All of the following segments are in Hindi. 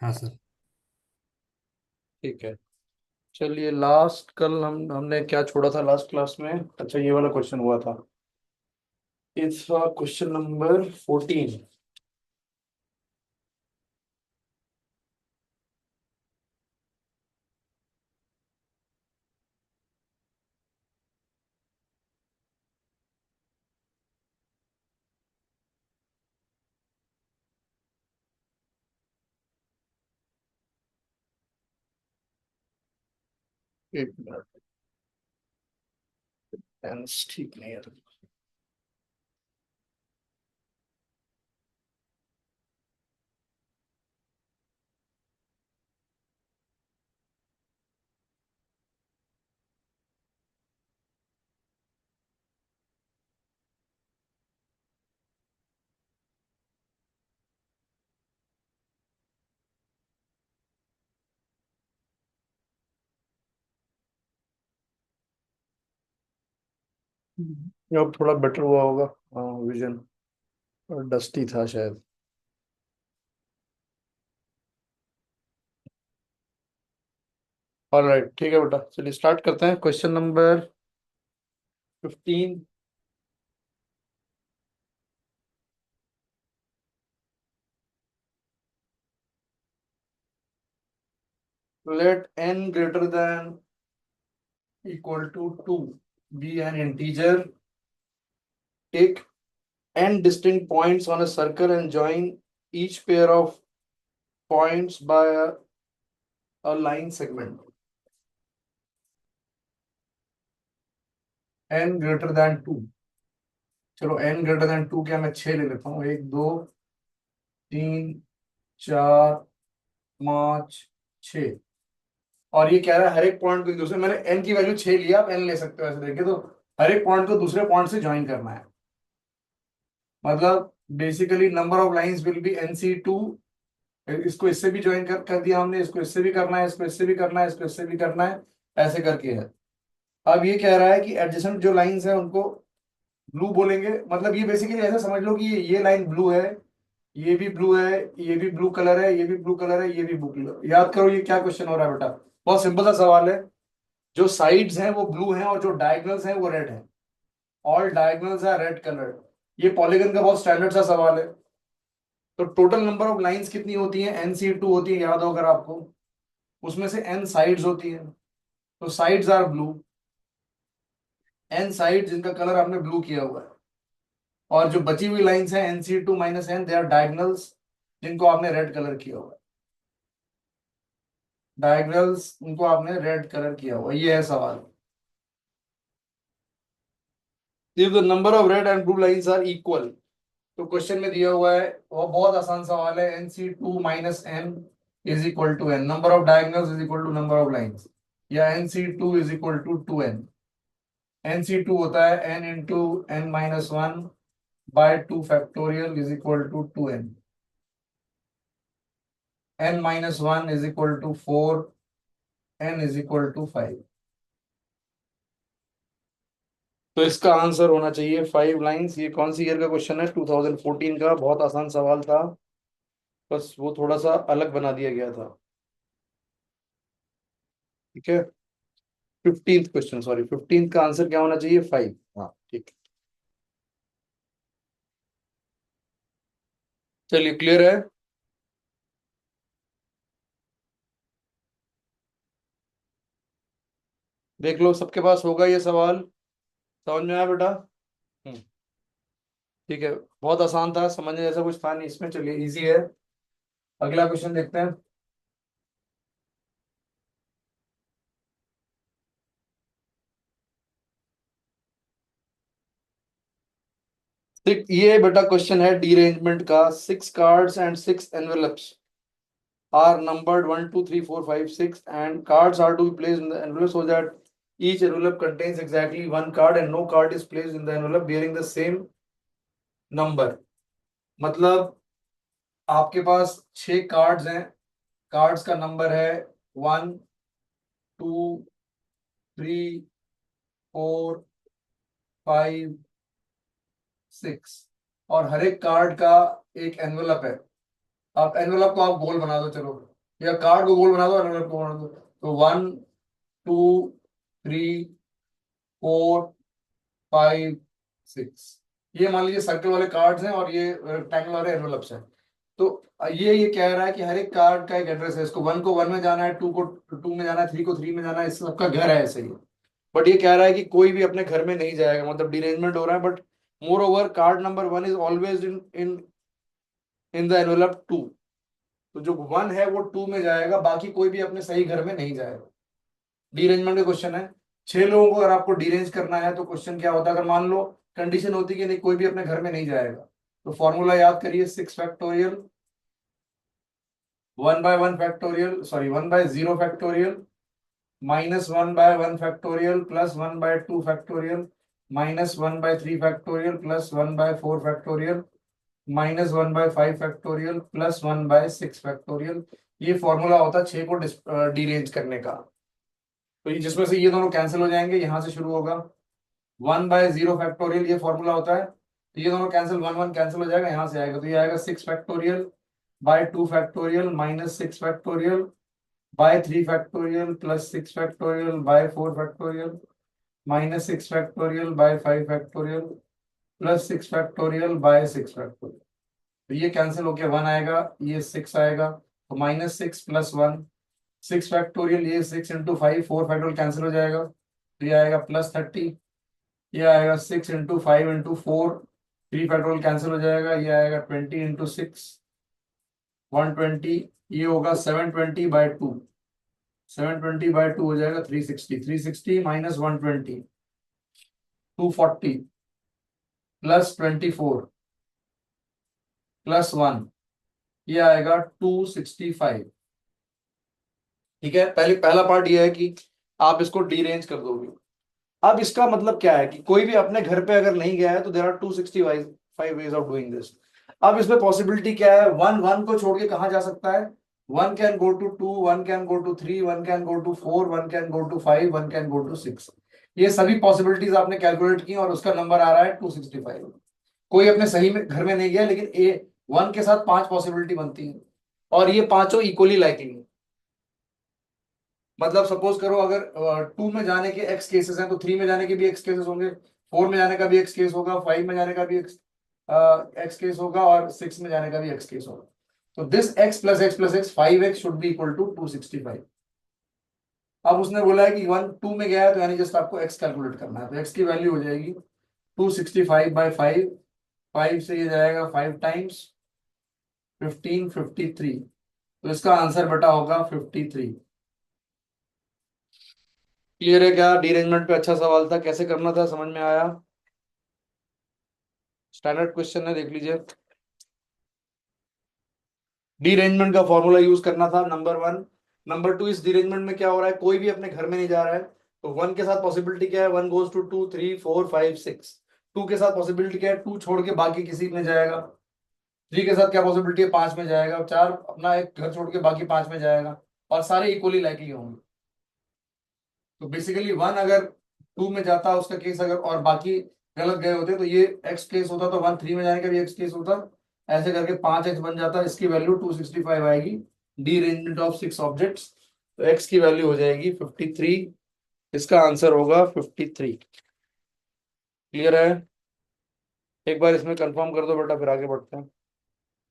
हाँ सर। ठीक है। चलिए, लास्ट कल हमने क्या छोड़ा था लास्ट क्लास में? अच्छा, ये वाला क्वेश्चन हुआ था। इस क्वेश्चन नंबर 14। एक मिनट, पेन्स ठीक नहीं है तो। अब थोड़ा बेटर हुआ होगा। हाँ, विजन। और डस्टी था शायद। ऑलराइट, ठीक है बेटा, चलिए स्टार्ट करते हैं question number 15। Let n greater than equal to 2 be an integer. Take n distinct points on a circle and join each pair of points by a line segment. n greater than 2। चलो, n greater than 2 क्या, मैं 6 ले लेता हूँ। 1 2 3 4 5 6। और ये कह रहा है हर एक पॉइंट को एक दूसरे, मैंने n की वैल्यू 6 लिया, आप n ले सकते हो ऐसे देखे तो। हर एक पॉइंट को दूसरे पॉइंट से ज्वाइन करना है। मतलब basically number of lines will be NC2। इसको इससे भी ज्वाइन कर दिया हमने, इसको इससे भी करना है, इसको इससे भी करना है, इसको इससे भी करना है, ऐसे करके है। अब ये कह रहा है कि एडजेसेंट जो लाइंस है उनको ब्लू बोलेंगे। मतलब ये बेसिकली ऐसा समझ लो कि ये लाइन ब्लू है, ये भी ब्लू है, ये भी ब्लू कलर है, ये भी ब्लू कलर है, ये भी ब्लू कलर। याद करो ये क्या क्वेश्चन हो रहा है बेटा। बहुत सिंपल सा सवाल है। जो साइड्स हैं वो ब्लू हैं और जो डायगनल्स हैं वो रेड हैं। All diagonals are red colour. ये पॉलीगन का बहुत स्टैंडर्ड सा सवाल है। तो टोटल नंबर ऑफ लाइंस कितनी होती है? NC2 होती है, याद हो अगर आपको। उसमें से n साइड्स होती है, तो sides are blue. n side जिनका कलर आपने ब्लू किया हुआ है। और जो बची हुई लाइंस हैं NC2 - n, they are diagonals, जिनको आपने रेड कलर किया हुआ है। डायगनल्स उनको आपने रेड कलर किया हुआ है। ये है सवाल। If the number of red and blue lines are equal. तो क्वेश्चन में दिया हुआ है, वो बहुत आसान सवाल है। NC2 - n is equal to n, number of diagonals is equal to number of lines, या NC2 is equal to 2n। NC2 होता है n into n-1 by 2 factorial is equal to 2n। n-1 is equal to 4, n is equal to 5। तो इसका आंसर होना चाहिए 5 लाइंस। ये कौन सी ईयर का क्वेश्चन है? 2014 का। बहुत आसान सवाल था, बस वो थोड़ा सा अलग बना दिया गया था। ठीक है। 15th क्वेश्चन, सॉरी, 15th का आंसर क्या होना चाहिए? 5। हाँ, ठीक है। चलिए, क्लियर है। देख लो, सबके पास होगा ये सवाल। समझ में आया बेटा? हम्म। ठीक है। बहुत आसान था, समझने जैसा कुछ था नहीं इसमें। चलिए, इजी है। अगला क्वेश्चन देखते हैं। ये बेटा क्वेश्चन है डीरेंजमेंट का। 6 cards and 6 envelopes are numbered 1 2 3 4 5 6, and cards are to be placed in the envelope so that each envelope contains exactly one card and no card is placed in the envelope bearing the same number। मतलब आपके पास 6 कार्ड्स हैं। कार्ड्स का नंबर है 1 2 3 4 5 6, और हर एक कार्ड का एक एनवेलप है। आप एनवेलप को आप गोल बना दो, चलो। या कार्ड को गोल बना दो, एनवेलप को बना दो। तो 1 2 3 4 5 6, ये मान लीजिए सर्कल वाले कार्ड्स हैं और ये रेक्टेंगल वाले एनवेलप्स हैं। तो ये कह रहा है कि हर एक कार्ड का एक एड्रेस है, इसको 1 को 1 में जाना है, 2 को 2 में जाना है, 3 को 3 में जाना है, इस सबका घर है ऐसे ही। बट ये कह रहा है कि कोई भी अपने घर में नहीं जाएगा, मतलब डिरेंजमेंट हो रहा है, but more over card number 1 is always in in in the envelope 2। तो जो 1 है वो 2 में जाएगा, बाकी कोई भी अपने सही घर में नहीं जाएगा। डीरेंजमेंट का क्वेश्चन है, 6 लोगों को अगर आपको डीरेंज करना है तो क्वेश्चन क्या होता है, अगर मान लो कंडीशन होती कि नहीं कोई भी अपने घर में नहीं जाएगा, तो फॉर्मूला याद करिए, 6 factorial 1/1 factorial, sorry 1/0 factorial, -1/1 factorial, +1/2 factorial, -1/3 factorial, +1/4 factorial, -1/5 factorial, +1/6 factorial. ये फॉर्मूला होता है 6 को डीरेंज करने का। तो ये जिसमें से ये दोनों कैंसिल हो जाएंगे, यहां से शुरू होगा 1/0 फैक्टोरियल, ये फॉर्मूला होता है, तो ये दोनों कैंसिल, 1 1 कैंसिल हो जाएगा, यहां से आएगा, तो ये आएगा 6 factorial factorial -6 factorial /3 factorial +6 factorial /4 factorial -6 factorial /5 factorial +6 factorial /6 factorial. तो ये कैंसिल होके 1 आएगा, ये 6 आएगा, तो -6 + 1 6 फैक्टोरियल, ये 6 × 5 4 फैक्टोरियल कैंसिल हो जाएगा, तो ये आएगा +30, ये आएगा 6 × 5 × 4 3 फैक्टोरियल कैंसिल हो जाएगा, ये आएगा 20 × 6 120, ये होगा 720/2, 720/2 हो जाएगा 360, 360 -120 240 +24 +1, ये आएगा 265। ठीक है, पहला पार्ट ये है कि आप इसको डीरेंज कर दोगे। अब इसका मतलब क्या है कि कोई भी अपने घर पे अगर नहीं गया है तो there are 265 ways of doing this. अब इसमें पॉसिबिलिटी क्या है, 1 1 को छोड़ के कहां जा सकता है, 1 can go to 2, 1 can go to 3, 1 can go to 4, 1 can go to 5, 1 can go to 6। ये सभी पॉसिबिलिटीज आपने कैलकुलेट की और उसका नंबर आ रहा है 265। कोई अपने सही में घर में नहीं गया, लेकिन ए 1 के साथ 5 पॉसिबिलिटी बनती है और ये पांचों इक्वली लाइकली है। मतलब सपोज करो अगर 2 में जाने के एक्स केसेस हैं, तो 3 में जाने के भी एक्स केसेस होंगे, 4 में जाने का भी एक्स केस होगा, 5 में जाने का भी एक्स केस होगा और 6 में जाने का भी एक्स केस होगा। तो this x + x + x 5x should be equal to 265। अब उसने बोला है कि 1 2 में गया है, तो यानी जस्ट आपको x कैलकुलेट करना है, तो x की वैल्यू हो जाएगी 265/5, 5 से ये जाएगा 5 टाइम्स 15 53, तो इसका आंसर बेटा होगा 53। क्लियर है क्या, डीरेंजमेंट पे अच्छा सवाल था, कैसे करना था समझ में आया। स्टैंडर्ड क्वेश्चन है, देख लीजिए। डीरेंजमेंट का फॉर्मूला यूज करना था, नंबर 1। नंबर 2, इस डीरेंजमेंट में क्या हो रहा है, कोई भी अपने घर में नहीं जा रहा है, तो 1 के साथ पॉसिबिलिटी क्या है, 1 गोज टू 2 3 4 5 6। 2 के साथ पॉसिबिलिटी क्या है, 2 छोड़ के बाकी किसी में जाएगा। 3 के साथ क्या पॉसिबिलिटी है, 5 में जाएगा। 4 अपना एक घर छोड़ के बाकी 5 में जाएगा, और सारे इक्वली लाइकली होंगे। तो बेसिकली 1 अगर 2 में जाता उसका केस, अगर और बाकी गलत गए होते तो ये एक्स केस होता, तो 1 3 में जाने का भी एक्स केस होता, ऐसे करके 5x बन जाता। इसकी वैल्यू 265 आएगी, डी अरेंजमेंट ऑफ 6 ऑब्जेक्ट्स। तो x की वैल्यू हो जाएगी 53, इसका आंसर होगा 53। क्लियर है, एक बार इसमें कंफर्म कर दो बेटा, फिर आगे बढ़ते हैं।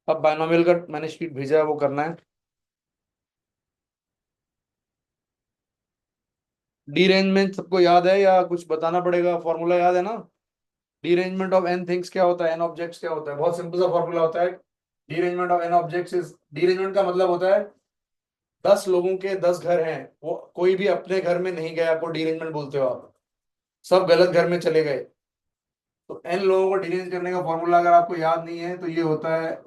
अब बायनोमियल का मैंने शीट भेजा है, वो करना है। डी अरेंजमेंट सबको याद है या कुछ बताना पड़ेगा, फॉर्मूला याद है ना। डीरेंजमेंट ऑफ एन थिंग्स क्या होता है, एन ऑब्जेक्ट्स क्या होता है, बहुत सिंपल सा फॉर्मूला होता है। Derangement of N objects is, derangement का मतलब होता है 10 लोगों के 10 घर हैं, वो कोई भी अपने घर में नहीं गया, को डीरेंजमेंट बोलते हो आप, सब गलत घर में चले गए। तो एन लोगों को डीरेंज करने का फॉर्मूला अगर आपको याद नहीं है तो ये होता है,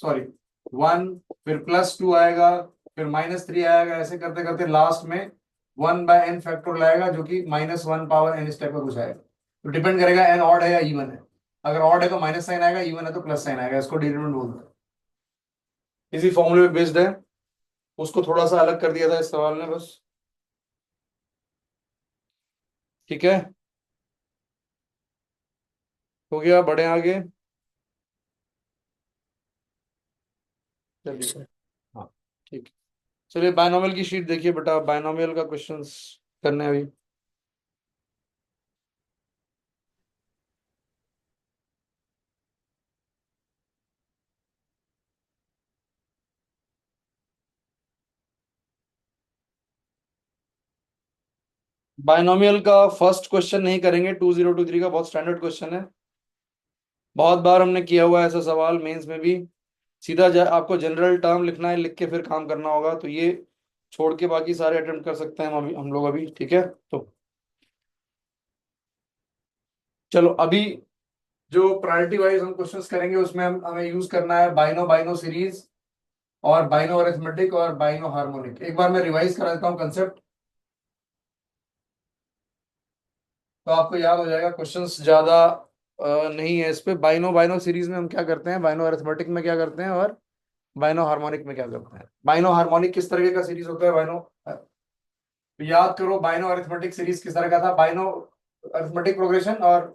सॉरी 1, फिर +2 आएगा, फिर -3 आएगा, ऐसे करते करते लास्ट में 1/n फैक्टोरियल आएगा, जो कि -1 पावर n इस टाइप का कुछ आएगा। तो डिपेंड करेगा n ऑड है या इवन है। अगर ऑड है तो माइनस साइन आएगा, इवन है तो प्लस साइन आएगा, इसको डिटरमिनेंट बोलते हैं। इसी फॉर्मूले पे बेस्ड है, उसको थोड़ा सा अलग कर दिया था इस सवाल ने बस। ठीक है, हो गया, बढ़े आगे। चलिए, हाँ। ठीक है, चलिए बायनोमियल की शीट देखिए बेटा, बायनोमियल का क्वेश्चंस करने हैं अभी। बायनोमियल का फर्स्ट क्वेश्चन नहीं करेंगे, 2023 का बहुत स्टैंडर्ड क्वेश्चन है, बहुत बार हमने किया हुआ है ऐसा सवाल मेंस में भी। सीधा आपको जनरल टर्म लिखना है, लिख के फिर काम करना होगा, तो ये छोड़ के बाकी सारे अटेम्प्ट कर सकते हैं हम लोग अभी, ठीक है। तो चलो अभी जो प्रायोरिटी वाइज हम क्वेश्चंस करेंगे उसमें हमें यूज करना है बाइनो बाइनो सीरीज और बाइनो अरिथमेटिक और बाइनो हार्मोनिक। एक बार मैं रिवाइज करा देता हूँ कंसेप्ट, तो आपको याद हो जाएगा। क्वेश्चंस ज्यादा नहीं है इस पे। बाइनो बाइनो सीरीज में हम क्या करते हैं, बाइनो अरिथमेटिक में क्या करते हैं, और बाइनो हार्मोनिक में क्या करते हैं। बाइनो हार्मोनिक किस तरीके का सीरीज होता है, बाइनो, तो याद करो बाइनो अरिथमेटिक सीरीज किस तरह का था, बाइनो अरिथमेटिक प्रोग्रेशन और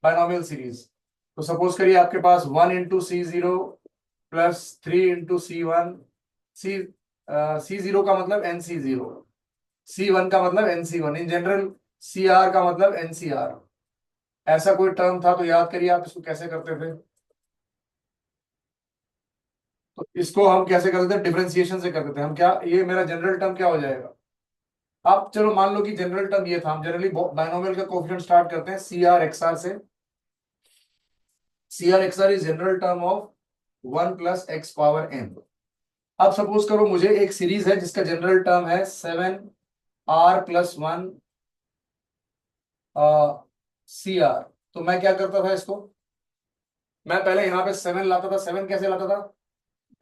बाइनोमियल सीरीज। तो सपोज करिए आपके पास 1 × C0 प्लस 3 × C1, सी C0 का मतलब NC0, C1 का मतलब NC1, इन जनरल CR का मतलब NCR। ऐसा कोई टर्म था, तो याद करिए आप इसको कैसे करते थे। तो इसको हम कैसे करते थे, डिफरेंशिएशन से करते थे हम। क्या ये मेरा जनरल टर्म क्या हो जाएगा, आप चलो मान लो कि जनरल टर्म ये था, हम जनरली बाइनोमियल का कोएफिशिएंट स्टार्ट करते हैं CR XR से। CR XR is general term of 1 + x⁻n। अब सपोज करो मुझे एक सीरीज है जिसका जनरल टर्म है 7R + 1 CR। तो मैं क्या करता था इसको, मैं पहले यहाँ पे 7 लाता था। 7 कैसे लाता था,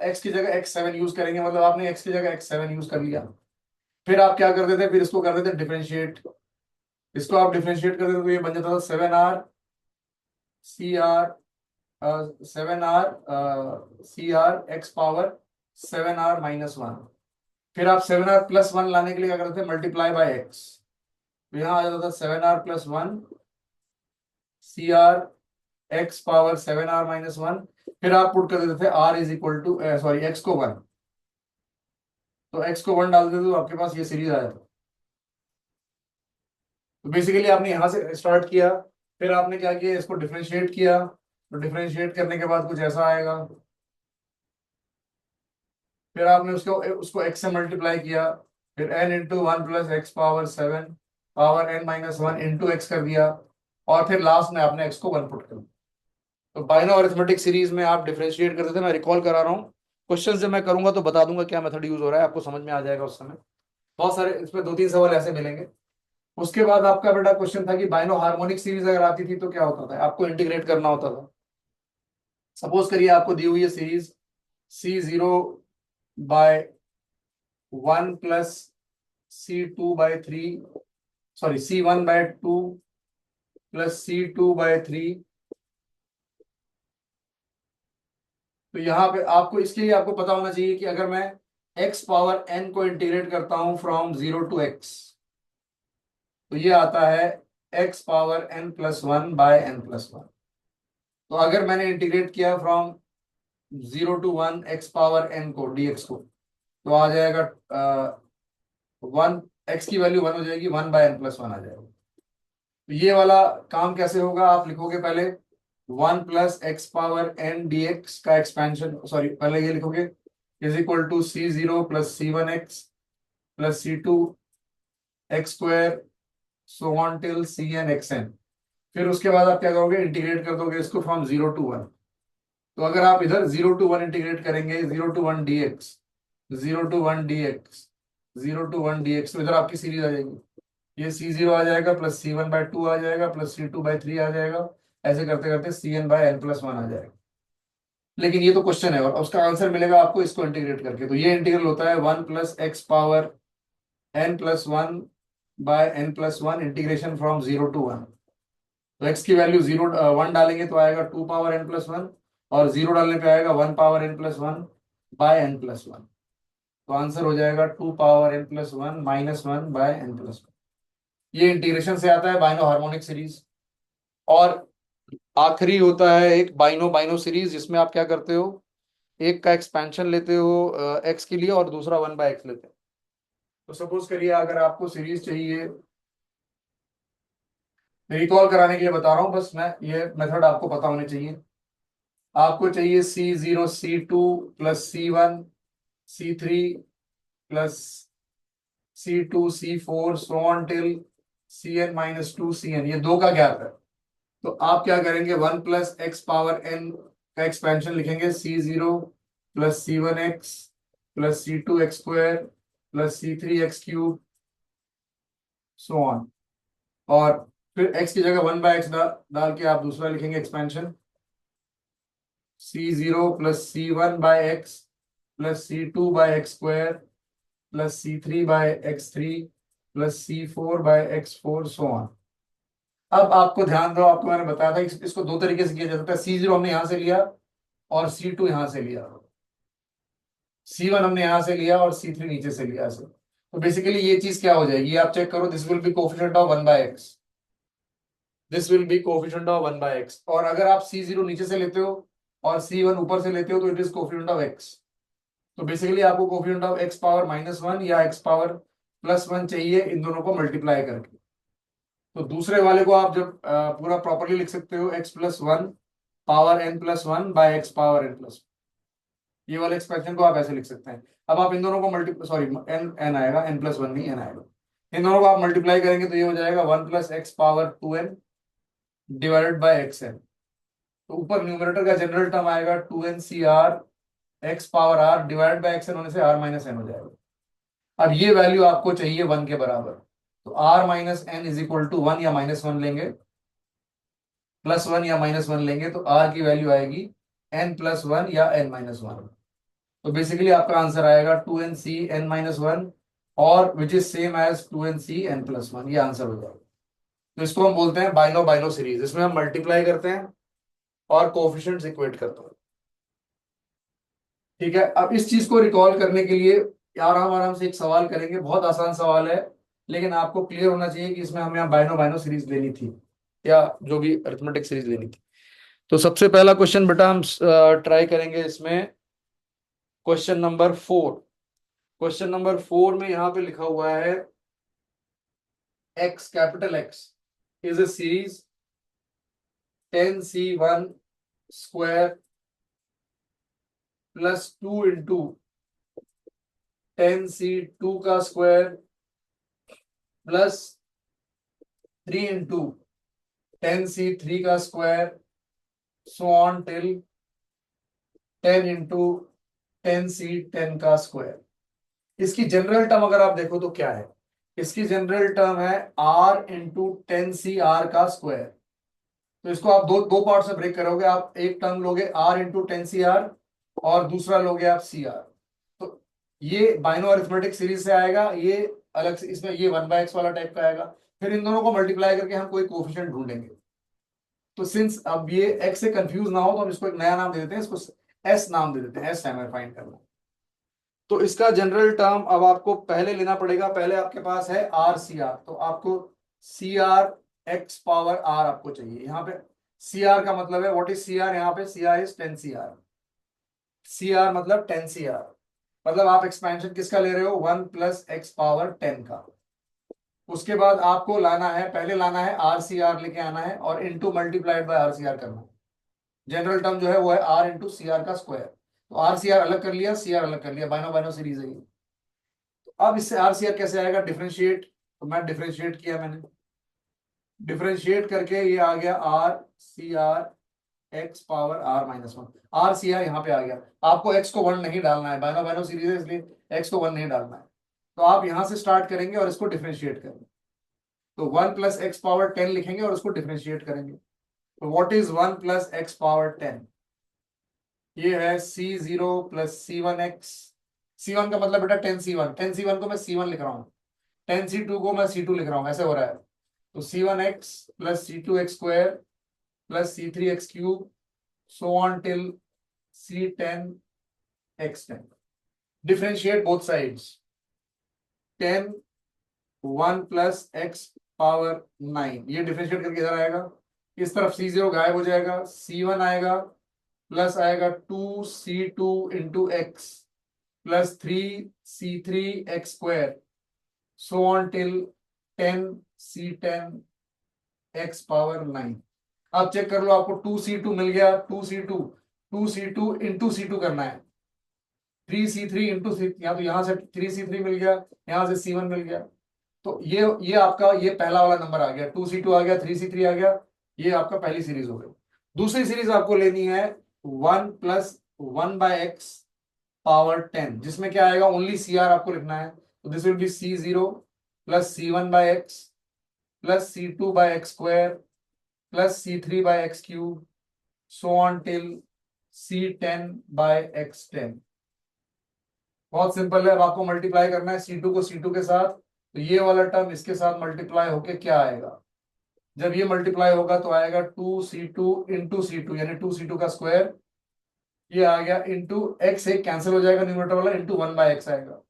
x की जगह x7 यूज करेंगे, मतलब आपने x की जगह x7 यूज कर लिया। फिर आप क्या करते थे, फिर इसको करते थे डिफरेंशिएट। इसको आप डिफरेंशिएट करते थे तो ये बन जाता था 7R CR, 7R CR x⁻7R-1। फिर आप 7R + 1 लाने के लिए क्या करते थे, मल्टीप्लाई बाय x। तो यहाँ आ जाता था 7R + 1 CR x⁻7R-1। फिर आप पुट कर देते थे R is equal to, sorry x को 1, तो x को 1 डाल देते तो आपके पास ये सीरीज आ जाता। तो बेसिकली आपने यहां से स्टार्ट किया, फिर आपने क्या किया, इसको डिफरेंशिएट किया, तो डिफरेंशिएट करने के बाद कुछ ऐसा आएगा। फिर आपने उसको उसको x से मल्टीप्लाई किया, फिर n × 1 + x⁻7 power n-1 into x कर दिया, और फिर लास्ट में आपने x को 1 पुट कर दिया। तो बाइनो अरिथमेटिक सीरीज में आप डिफरेंशिएट करते थे। मैं रिकॉल करा रहा हूँ, क्वेश्चन से मैं करूंगा तो बता दूंगा क्या मेथड यूज हो रहा है, आपको समझ में आ जाएगा उस समय। बहुत सारे इसमें 2-3 सवाल ऐसे मिलेंगे। उसके बाद आपका बेटा क्वेश्चन था कि बाइनो हार्मोनिक सीरीज अगर आती थी तो क्या होता था, आपको इंटीग्रेट करना होता था। सपोज करिए आपको दी हुई है series C0/1 + C2/3, sorry C1/2 + C2/3। तो यहाँ पे आपको, इसके लिए आपको पता होना चाहिए कि अगर मैं x⁻n को इंटीग्रेट करता हूं फ्रॉम 0 to x, तो ये आता है x⁻n+1/n+1। तो अगर मैंने इंटीग्रेट किया फ्रॉम 0 to 1 x⁻n को dx को, तो आ जाएगा 1, x की वैल्यू 1 हो जाएगी, 1/n+1 आ जाएगा। तो ये वाला काम कैसे होगा, आप लिखोगे पहले 1 + x⁻n dx का एक्सपेंशन, सॉरी पहले ये लिखोगे is equal to C0 + C1x + C2x² so on till CN xN। फिर उसके बाद आप क्या करोगे, इंटीग्रेट कर दोगे इसको फ्रॉम 0 to 1। तो अगर आप इधर 0 to 1 इंटीग्रेट करेंगे, 0 to 1 dx, 0 to 1 dx, 0 to 1 dx, तो इधर आपकी सीरीज आ जाएगी। ये C0 आ जाएगा, प्लस C1/2 आ जाएगा, प्लस C2/3 आ जाएगा, ऐसे करते करते CN/n+1 आ जाएगा। लेकिन ये तो क्वेश्चन है और उसका आंसर मिलेगा आपको इसको इंटीग्रेट करके। तो ये इंटीग्रल होता है 1 + x⁻n+1/n+1 इंटीग्रेशन फ्रॉम 0 to 1। तो x की वैल्यू 1 डालेंगे तो आएगा 2 × n+1, और 0 डालने पे आएगा 1 × n+1/n+1। तो आंसर हो जाएगा 2 × n+1 -1/n+1। ये इंटीग्रेशन से आता है बाइनो हार्मोनिक सीरीज। और आखिरी होता है एक बाइनो बाइनो सीरीज, जिसमें आप क्या करते हो, एक का एक्सपेंशन लेते हो एक्स के लिए और दूसरा 1/x लेते हो। तो सपोज करिए अगर आपको सीरीज चाहिए, रिकॉल कराने के लिए बता रहा हूँ बस मैं, ये मेथड आपको पता होने चाहिए। आपको चाहिए C0 C2 plus C1 C3 plus C2 C4 so on till Cn-2 Cn, ये दो का गैप है। तो आप क्या करेंगे, 1 + x⁻n का एक्सपेंशन लिखेंगे, C0 plus C1x plus C2x² plus C3x³ so on. और फिर x की जगह 1/x डाल के आप दूसरा लिखेंगे expansion, C0 plus C1/x plus C2/x² plus C3/x3 plus C4/x4 so on. अब आपको ध्यान दो, आपको मैंने बताया था इसको दो तरीके से किया जा सकता है। C0 हमने यहां से लिया और C2 यहां से लिया, C1 हमने यहां से लिया और C3 नीचे से लिया ऐसे। तो बेसिकली ये चीज क्या हो जाएगी, आप चेक करो, this will be coefficient of 1/x, this will be coefficient of 1/x। और अगर आप C0 नीचे से लेते हो और C1 ऊपर से लेते हो तो it is coefficient of x। तो बेसिकली आपको कोफिशिएंट ऑफ x⁻−1 या x⁻+1 चाहिए इन दोनों को मल्टीप्लाई करके। तो दूसरे वाले को आप जब पूरा प्रॉपरली लिख सकते हो, x+1 पावर n+1/x⁻n+1, ये वाले एक्सप्रेशन को आप ऐसे लिख सकते हैं। अब आप इन दोनों को सॉरी एन एन आएगा, n+1 नहीं n आएगा। इन दोनों को आप मल्टीप्लाई करेंगे तो ये हो जाएगा 1 + x⁻2n डिवाइडेड बाय xn। तो ऊपर न्यूमरेटर का जनरल टर्म आएगा 2n CR x⁻r divided by xn होने से r-n हो जाएगा। अब ये वैल्यू आपको चाहिए 1 के बराबर, तो r-n इज इक्वल टू 1 या -1 लेंगे, +1 या -1 लेंगे तो r की वैल्यू आएगी n+1 या n-1। तो बेसिकली आपका आंसर आएगा 2nCn-1 और which is same as 2nCn+1, ये आंसर हो जाएगा। तो इसको हम बोलते हैं बाइनो बाइनो सीरीज। इसमें हम मल्टीप्लाई करते हैं और कोएफिशिएंट्स इक्वेट करते हैं। ठीक है, अब इस चीज को रिकॉल करने के लिए आराम आराम से एक सवाल करेंगे, बहुत आसान सवाल है, लेकिन आपको क्लियर होना चाहिए कि इसमें हमें बाइनो बाइनो सीरीज लेनी थी या जो भी अरिथमेटिक सीरीज लेनी थी। तो सबसे पहला क्वेश्चन बेटा हम ट्राई करेंगे इसमें, क्वेश्चन नंबर 4। क्वेश्चन नंबर 4 में यहां पे लिखा हुआ है x capital X is a series 10C1 square plus 2 into 10C2 का स्क्वायर प्लस 3 into 10C3 का square so on till 10 into 10C10 का स्क्वायर। इसकी जनरल टर्म अगर आप देखो तो क्या है, इसकी जनरल टर्म है r इंटू 10CR का स्क्वायर। तो इसको आप दो दो पार्ट से ब्रेक करोगे, आप एक टर्म लोगे r इंटू 10CR और दूसरा लोगे आप CR। तो ये बाइनो अरिथमेटिक सीरीज से आएगा, ये अलग से इसमें ये 1/x वाला टाइप का आएगा। फिर इन दोनों को मल्टीप्लाई करके हम कोई कोफिशिएंट ढूंढेंगे। तो सिंस अब ये x से कंफ्यूज ना हो तो हम इसको एक नया नाम दे देते हैं, इसको s नाम दे देते हैं, s हमें फाइंड करना। तो इसका जनरल टर्म अब आपको पहले लेना पड़ेगा, पहले आपके पास है RCR, तो आपको CR x⁻r आपको चाहिए। यहाँ पे CR का मतलब है, व्हाट इज CR, यहाँ पे CR इज 10CR। CR मतलब 10CR, मतलब आप एक्सपेंशन किसका ले रहे हो, 1 + x⁻10 का। उसके बाद आपको लाना है, पहले लाना है RCR लेके आना है और इनटू मल्टीप्लाइड बाय RCR करना है। जनरल टर्म जो है वो है R इंटू CR का स्क्वायर। तो RCR अलग कर लिया, CR अलग कर लिया, बाइनो बाइनो सीरीज है ये। अब इससे RCR कैसे आएगा, डिफरेंशिएट, तो मैं डिफरेंशिएट किया, मैंने डिफरेंशिएट करके ये आ गया RCR x⁻r-1। RCR यहाँ पे आ गया, आपको x को 1 नहीं डालना है, बाइनो बाइनो सीरीज है इसलिए x को 1 नहीं डालना है। तो आप यहां से स्टार्ट करेंगे और इसको डिफरेंशिएट करेंगे, तो 1 + x⁻10 लिखेंगे और उसको डिफरेंशिएट करेंगे। तो व्हाट इज 1 + x⁻10, ये है C0 + C1x। C1 का मतलब बेटा 10C1, 10C1 को मैं C1 लिख रहा हूँ, 10C2 को मैं C2 लिख रहा हूँ, ऐसे हो रहा है। तो C1x + C2x² + C3x³ so on till C10x10। Differentiate both sides, 10 1 + x⁻9, ये डिफरेंशिएट करके इधर आएगा, इस तरफ C0 गायब हो जाएगा, C1 आएगा प्लस आएगा 2c2 into x plus 3c3 x² so on till 10c10 x⁻9। अब चेक कर लो, आपको 2c2 मिल गया। 2c2 इंटू c2 करना है। 3c3 इंटू सी, या तो यहां से 3c3 मिल गया, यहां से c1 मिल गया। तो ये आपका ये पहला वाला नंबर आ गया, 2c2 आ गया, 3c3 आ गया। ये आपका पहली सीरीज हो गई। दूसरी सीरीज आपको लेनी है 1+1/x⁻10, जिसमें क्या आएगा, ओनली CR आपको लिखना है। तो this will be C0 plus C1/x plus C2/x² plus C3/x³ so on till C10/x10। बहुत सिंपल है। अब आपको मल्टीप्लाई करना है C2 को C2 के साथ, तो ये वाला टर्म इसके साथ मल्टीप्लाई होके क्या आएगा, जब ये मल्टीप्लाई होगा तो आएगा 2c2 इंटू C2 यानी 2c2 का स्क्वायर, ये आ गया इंटू एक्स, एक कैंसिल हो जाएगा न्यूमरेटर वाला, इंटू 1/x आएगा।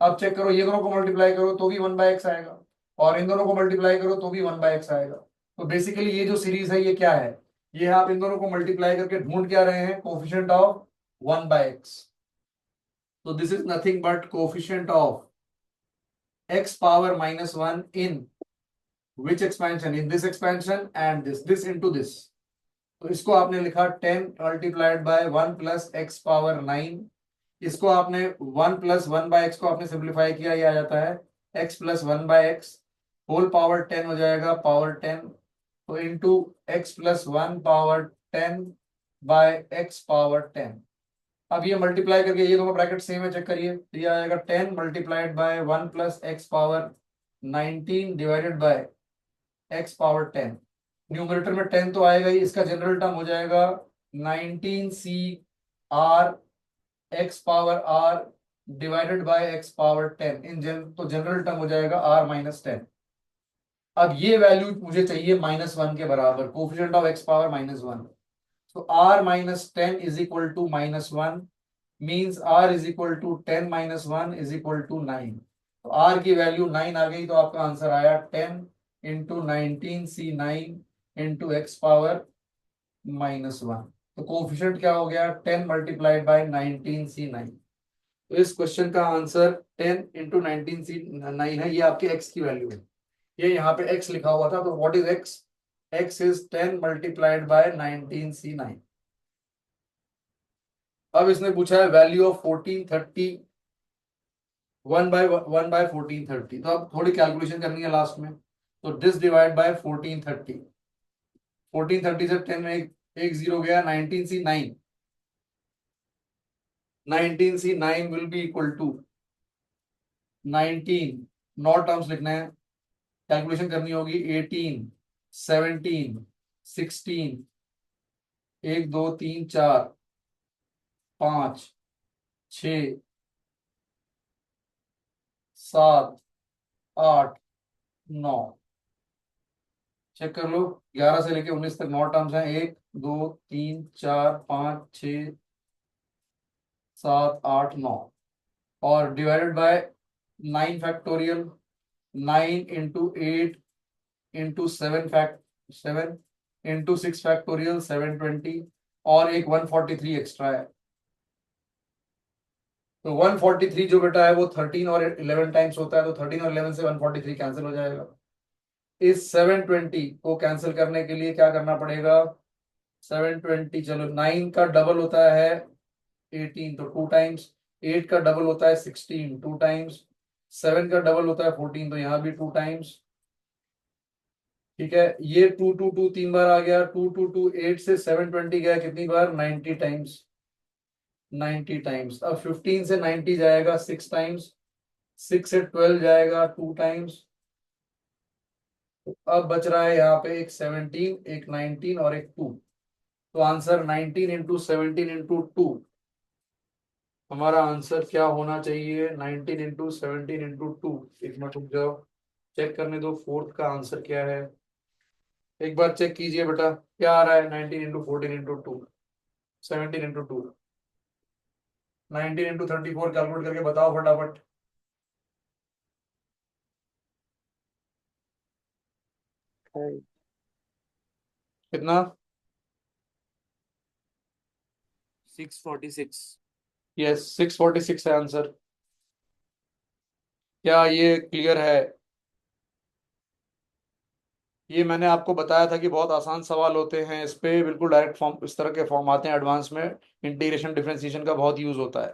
अब चेक करो, ये दोनों को मल्टीप्लाई करो तो भी 1/x आएगा, और इन दोनों को मल्टीप्लाई करो तो भी 1/x आएगा। तो बेसिकली ये जो सीरीज है ये क्या है, ये आप इन दोनों को मल्टीप्लाई करके ढूंढ क्या रहे हैं, कोफिशिएंट ऑफ 1/x। तो this is nothing but coefficient of x⁻−1 in which expansion, in this expansion and this into this. तो इसको आपने लिखा 10 मल्टीप्लाइड बाय 1+x⁻9। इसको आपने 1+1/x को आपने सिंप्लीफाई किया, ये आ जाता है x+1/x होल पावर 10 हो जाएगा, पावर 10। तो इंटू x+1 पावर 10/x⁻10। अब ये मल्टीप्लाई करके, ये दोनों ब्रैकेट सेम है, चेक करिए, तो ये आ जाएगा 10 multiplied by 1+x⁻19 divided by x⁻10। Numerator में 10 तो आएगा ही, इसका जनरल टर्म हो जाएगा 19c r divided by x⁻10 तो जनरल टर्म हो जाएगा r-10। अब ये वैल्यू मुझे चाहिए -1 के बराबर, कोफिशिएंट ऑफ x⁻−1। तो r-10 is equal to -1 means r is equal to 10 - 1 is equal to 9। तो r की वैल्यू 9 आ गई, तो आपका आंसर आया 10 इंटू 19c9 इंटू x⁻−1। तो कोफिशिएंट क्या हो गया, 10 मल्टीप्लाइड बाय 19c9। तो इस क्वेश्चन का आंसर 10 इंटू 19c9 है, ये आपके x की वैल्यू है। ये यहाँ पे x लिखा हुआ था, तो what is x, x is 10 multiplied by 19c9। अब इसने पूछा है वैल्यू ऑफ 1430 1/1 बाय 1430। तो अब थोड़ी कैलकुलेशन करनी है लास्ट में। तो दिस डिवाइड बाय 1430, 1430 से 10 में एक जीरो गया, 19c9, 19c9 will be equal to 19, नौ टर्म्स लिखने हैं, कैलकुलेशन करनी होगी। 18, 17, 16, 1 2 3 4 5 6 7 8 9। चेक कर लो, 11 से लेके 19 तक 9 टर्म्स हैं, 1 2 3 4 5 6 7 8 9, और divided by 9 factorial, 9 into 8 into 7 into 6 factorial 720, और एक 143 एक्स्ट्रा है। तो 143 जो बेटा है वो 13 और 11 टाइम्स होता है, तो 13 और 11 से 143 कैंसिल हो जाएगा। इस 720 को कैंसिल करने के लिए क्या करना पड़ेगा, 720, चलो 9 का डबल होता है 18, तो 2 टाइम्स, 8 का डबल होता है 16, 2 टाइम्स, 7 का डबल होता है 14, तो यहाँ भी 2 टाइम्स। ठीक है, ये 2 3 बार आ गया, 2 8 से 720 गया कितनी बार, 90 टाइम्स, 90 टाइम्स। अब 15 से 90 जाएगा 6 टाइम्स, 6 से 12 जाएगा 2 टाइम्स। अब बच रहा है यहाँ पे एक 17, एक 19 और एक 2। तो आंसर 19 इंटू 17 इंटू 2, हमारा आंसर क्या होना चाहिए, 19 इंटू 17 इंटू 2। एक मिनट रुक जाओ, चेक करने दो फोर्थ का आंसर क्या है। एक बार चेक कीजिए बेटा, क्या आ रहा है, 19 into 14 into 2, 17 into 2, 19 into 34 calculate करके बताओ फटाफट। कितना, 646। यस 646 है आंसर। क्या ये क्लियर है? ये मैंने आपको बताया था कि बहुत आसान सवाल होते हैं, इस पे बिल्कुल डायरेक्ट फॉर्म, इस तरह के फॉर्म आते हैं एडवांस में। इंटीग्रेशन डिफरेंशिएशन का बहुत यूज होता है।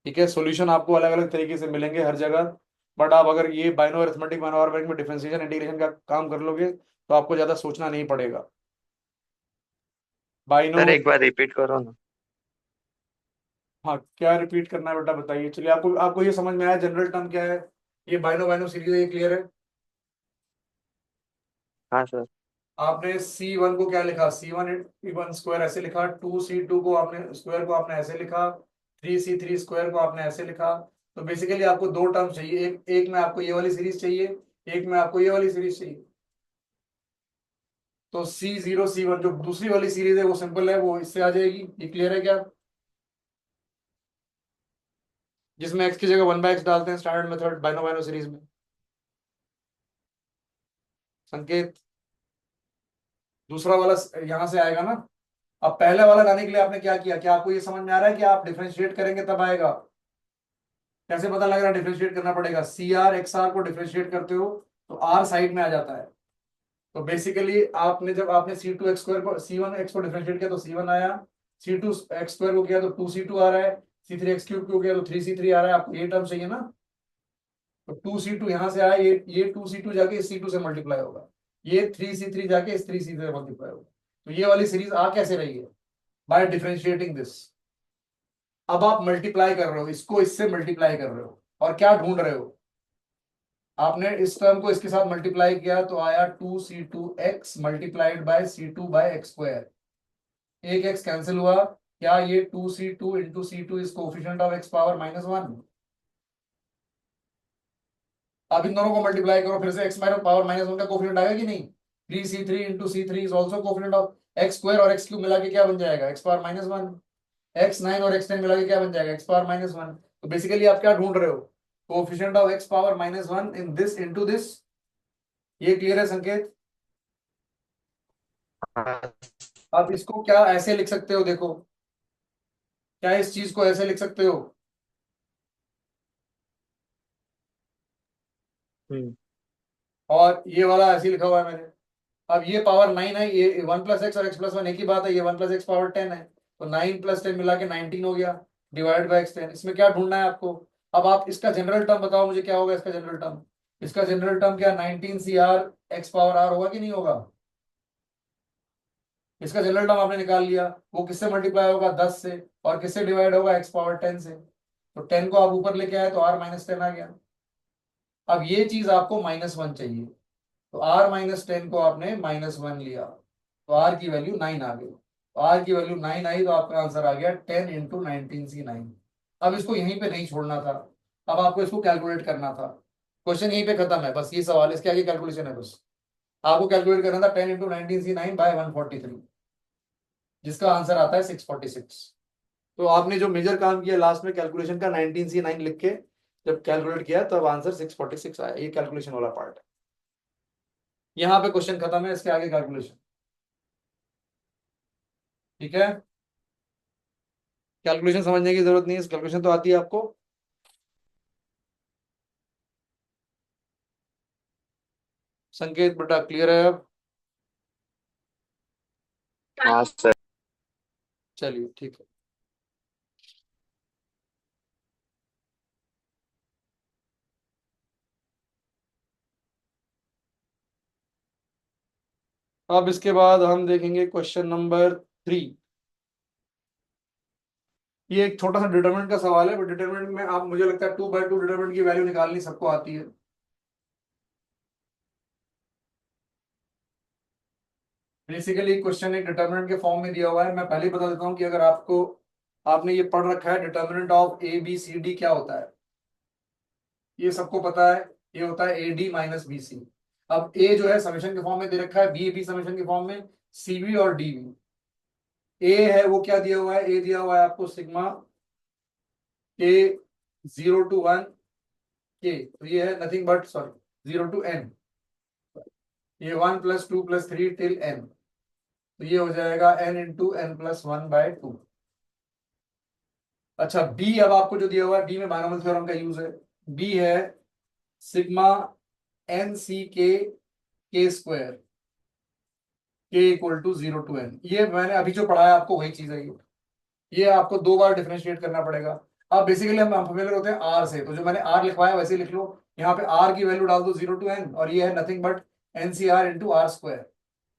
ठीक है, सॉल्यूशन आपको अलग अलग तरीके से मिलेंगे हर जगह, बट आप अगर ये बाइनो अरिथमेटिक बाइनो अरिथमेटिक में डिफरेंशिएशन इंटीग्रेशन का काम कर लोगे तो आपको ज्यादा सोचना नहीं पड़ेगा। बाइनो। सर एक बार रिपीट करो ना। हाँ, क्या रिपीट करना है बेटा बताइए। चलिए, आपको आपको ये समझ में आया जनरल टर्म क्या है? ये बाइनो बाइनो सीरीज है, ये क्लियर है? हाँ सर। आपने C1 को क्या लिखा? C1 स्क्वायर ऐसे लिखा, 2C2 को आपने स्क्वायर को आपने ऐसे लिखा, 3C3 स्क्वायर को आपने ऐसे लिखा। तो बेसिकली आपको दो टर्म चाहिए, एक एक में आपको ये वाली सीरीज चाहिए, एक में आपको ये वाली सीरीज चाहिए। तो C0 C1 जो दूसरी वाली सीरीज है वो सिंपल है, वो इससे आ जाएगी। ये क्लियर है क्या? जिसमें x की जगह 1/x डालते हैं स्टैंडर्ड मेथड बाइनो बाइनो सीरीज में। संकेत, दूसरा वाला यहां से आएगा ना। अब पहले वाला लाने के लिए आपने क्या किया? क्या आपको ये समझ में आ रहा है कि आप डिफरेंशिएट करेंगे तब आएगा? कैसे पता लग रहा है? डिफरेंशिएट करना पड़ेगा। CR XR को डिफरेंशिएट करते हो तो R साइड में आ जाता है। तो बेसिकली आपने जब आपने C2 x स्क्वायर को C1 x को डिफरेंशिएट किया तो C1 आया, C2 x स्क्वायर को किया तो 2C2 आ रहा है, C3 x क्यूब को किया तो 3C3 आ रहा है। आपको ये टर्म चाहिए ना। तो 2C2 यहां से आया, ये 2C2 जाके इस C2 से मल्टीप्लाई होगा, ये 3C3 जाके इस 3C से मल्टीप्लाई होगा। तो ये वाली सीरीज आ कैसे रही है? By differentiating this. अब आप मल्टीप्लाई कर रहे हो, इसको इससे मल्टीप्लाई कर रहे हो, और क्या ढूंढ रहे हो? आपने इस टर्म को इसके साथ मल्टीप्लाई किया तो आया 2C2x multiplied by C2/x square. एक x कैंसिल हुआ। क्या ये 2C2 into C2 is coefficient of x power -1? अब इन दोनों को मल्टीप्लाई करो फिर से, x पावर -1 का कोफिशिएंट आएगा कि नहीं? 3C3 into C3 is also coefficient of x square, और x क्यूब मिला के क्या बन जाएगा? x power -1। x9 और x10 मिला के क्या बन जाएगा? x power -1। तो बेसिकली आप क्या ढूंढ रहे हो? Coefficient of x power -1 in this into this. ये क्लियर है संकेत? हाँ। आप इसको क्या ऐसे लिख सकते हो देखो, क्या इस चीज को ऐसे लिख सकते हो? हम्म। और ये वाला ऐसे ही लिखा हुआ है मैंने। अब ये पावर 9 है, ये 1 + x और x+1 एक ही बात है, ये 1 + x पावर 10 है। तो 9 + 10 मिला के 19 हो गया, डिवाइड बाय x10। इसमें क्या ढूंढना है आपको? अब आप इसका जनरल टर्म बताओ मुझे, क्या होगा इसका जनरल टर्म? इसका जनरल टर्म क्या? 19 CR x पावर r होगा कि नहीं होगा? इसका जनरल टर्म आपने निकाल लिया, वो किससे मल्टीप्लाई होगा? 10 से। और किससे डिवाइड होगा? x पावर 10 से। तो 10 को आप ऊपर लेके आए तो r - 10 आ गया। अब ये चीज आपको -1 चाहिए, तो r - 10 को आपने -1 लिया, तो r की वैल्यू 9 आ गई। तो r की वैल्यू 9 आई तो आपका आंसर आ गया 10 इंटू 19C9। अब इसको यहीं पे नहीं छोड़ना था, अब आपको इसको कैलकुलेट करना था। क्वेश्चन यहीं पे खत्म है, बस ये सवाल, इसके आगे कैलकुलेशन है बस। आपको कैलकुलेट करना था 10 इंटू 19C9 बाय 143, जिसका आंसर आता है 646। तो आपने जो मेजर काम किया लास्ट में कैलकुलेशन का, 19C9 लिख के जब कैलकुलेट किया तब आंसर 646 आया। ये कैलकुलेशन वाला पार्ट है। यहाँ पे क्वेश्चन खत्म है, इसके आगे कैलकुलेशन। ठीक है, कैलकुलेशन समझने की जरूरत नहीं है, कैलकुलेशन तो आती है आपको। संकेत बेटा क्लियर है अब? हाँ सर। चलिए ठीक है। अब इसके बाद हम देखेंगे क्वेश्चन नंबर 3। ये एक छोटा सा डिटरमिनेंट का सवाल है, बट डिटरमिनेंट में आप, मुझे लगता है 2/2 डिटरमिनेंट की वैल्यू निकालनी सबको आती है। बेसिकली क्वेश्चन एक डिटरमिनेंट के फॉर्म में दिया हुआ है। मैं पहले ही बता देता हूँ कि अगर आपको, आपने ये पढ़ रखा है डिटरमिनेंट ऑफ ABCD क्या होता है, ये सबको पता है। ये होता है AD - BC। अब ए जो है समेशन के फॉर्म में दे रखा है, बी भी समेशन के फॉर्म में, CB और DB। ए है वो क्या दिया हुआ है? ए दिया हुआ है आपको सिग्मा के 0 to 1 के, तो ये है nothing but, sorry, 0 to N। ये 1 + 2 + 3 till N। तो ये हो जाएगा n into n plus one by two. अच्छा b अब आपको जो दिया हुआ है, b में बायनोमियल थ्योरम का यूज है। b है सिग्मा एन सी के स्क्वायर के इक्वल टू 0 to n। ये मैंने अभी जो पढ़ाया आपको वही चीज है ये आपको दो बार डिफरेंशिएट करना पड़ेगा। अब बेसिकली हम फेमिलियर होते हैं आर से, तो जो मैंने आर लिखवाया वैसे ही लिख लो। यहाँ पे आर की वैल्यू डाल दो 0 to n, और ये है nothing but N C R into R square,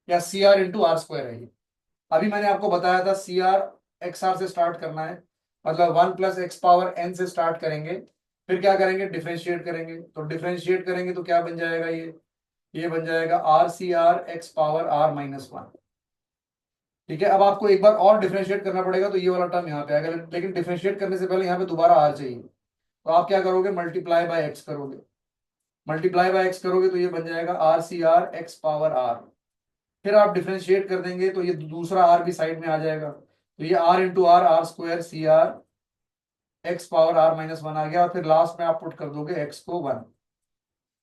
या C R into R square है ये। अभी मैंने आपको बताया था सी आर एक्स आर से स्टार्ट करना है, मतलब 1 + x⁻n से स्टार्ट करेंगे, फिर क्या करेंगे, डिफरेंशिएट करेंगे। तो डिफरेंशिएट करेंगे तो क्या बन जाएगा, ये बन जाएगा आर सी आर x⁻r−1। ठीक है, अब आपको एक बार और डिफरेंशिएट करना पड़ेगा, तो ये वाला टर्म यहाँ पे आएगा, लेकिन डिफरेंशिएट करने से पहले यहाँ पे दोबारा आर चाहिए। तो आप क्या करोगे, मल्टीप्लाई बाय एक्स करोगे। मल्टीप्लाई बाय एक्स करोगे तो ये बन जाएगा आर सी आर x⁻r। फिर आप डिफरेंशिएट कर देंगे तो ये दूसरा आर भी साइड में आ जाएगा, तो ये r into r, r square c r x⁻r−1 आ गया, और फिर लास्ट में आप पुट कर दोगे x को 1।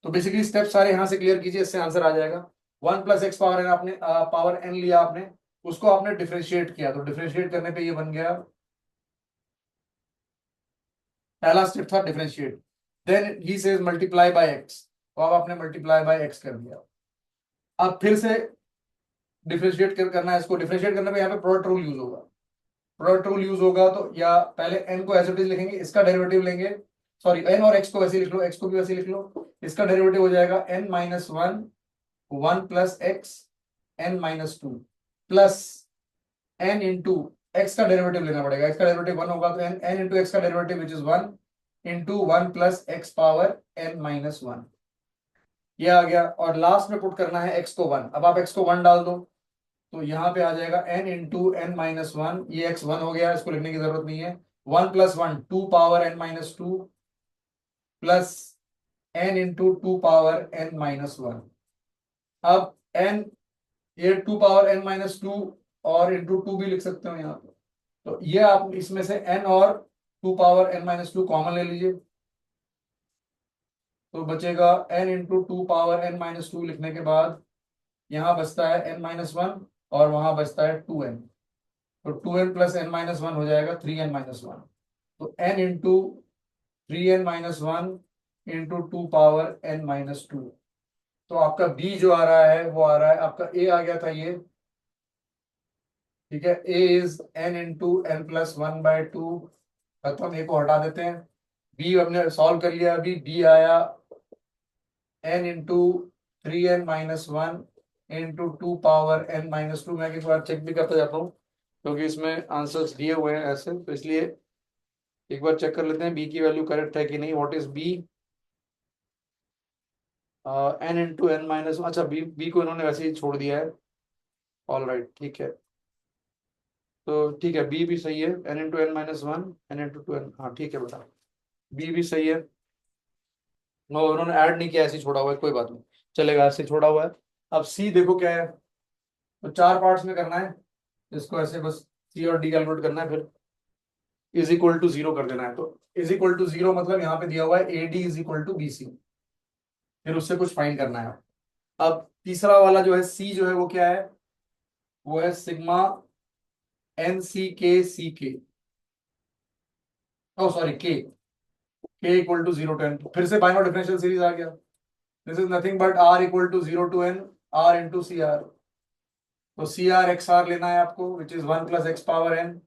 तो बेसिकली स्टेप सारे यहां से क्लियर कीजिए, इससे आंसर आ जाएगा। 1 + x⁻n आपने पावर n लिया आपने, उसको आपने डिफरेंशिएट किया, तो डिफरेंशिएट करने पे ये बन गया, पहला स्टेप था differentiate. Then he says multiply by x, तो अब आपने मल्टीप्लाई बाय एक्स कर दिया। अब फिर से डिफरेंशिएट करना है इसको। डिफरेंशिएट करने पे यहाँ पे प्रोडक्ट रूल यूज होगा। प्रोडक्ट रूल यूज होगा तो या पहले n को एज इट इज लिखेंगे, इसका डेरिवेटिव लेंगे, सॉरी n और x को वैसे लिख लो, x को भी वैसे लिख लो। इसका डेरिवेटिव हो जाएगा n-1 1 + x n-2 plus n into x का डेरिवेटिव लेना पड़ेगा, x का डेरिवेटिव 1 होगा, तो n इंटू x का derivative which is 1 into 1 + x⁻n-1, ये आ गया। और लास्ट में पुट करना है x को 1। अब आप x को 1 डाल दो, तो यहाँ पे आ जाएगा n इंटू n-1, ये x 1 हो गया, इसको लिखने की जरूरत नहीं है। 1 + 1 2 ^ n-2 plus n into 2 ^ n-1। अब n, ये 2 ^ n-2 और इंटू 2 भी लिख सकते हो यहाँ पे। तो ये आप इसमें से n और 2 ^ n-2 कॉमन ले लीजिए, तो बचेगा n इंटू 2 ^ n-2 लिखने के बाद यहाँ बचता है n-1 और वहां बचता है 2n। तो 2n + n-1 हो जाएगा 3n-1। तो n into 3n-1 into 2 ^ n-2। तो आपका b जो आ रहा है वो आ रहा है, आपका a आ गया था ये, ठीक है। a is n into n+1/2। खत्म, a को हटा देते हैं। b हमने सॉल्व कर लिया, अभी b आया n into 3n-1 into 2 ^ n-2। मैं एक बार चेक भी करता जाता हूँ क्योंकि इसमें आंसर्स दिए हुए हैं ऐसे, तो इसलिए एक बार चेक कर लेते हैं b की वैल्यू करेक्ट है कि नहीं। What is b, n into n-1। अच्छा b को इन्होंने वैसे ही छोड़ दिया है, ऑल राइट, ठीक है। तो ठीक है, b भी सही है, n into n-1 n into 2n, हाँ ठीक है बेटा, b भी सही है। वो उन्होंने ऐड नहीं किया, ऐसे ही छोड़ा हुआ है, कोई बात नहीं, चलेगा, ऐसे ही छोड़ा हुआ है। अब c देखो क्या है, तो 4 पार्ट्स में करना है इसको, ऐसे बस c और d कैलकुलेट करना है, फिर इज इक्वल टू 0 कर देना है। तो इज इक्वल टू 0 मतलब यहाँ पे दिया हुआ है AD is equal to BC, फिर उससे कुछ फाइंड करना है। अब तीसरा वाला जो है c जो है वो क्या है, वो है sigma NCK oh sorry k equal to 0 to n। फिर से बाइनोमियल डिफरेंशियल सीरीज आ गया। This is nothing but r equal to 0 to n r into c r. तो सी आर एक्स आर लेना है आपको, विच इज 1 + x⁻n।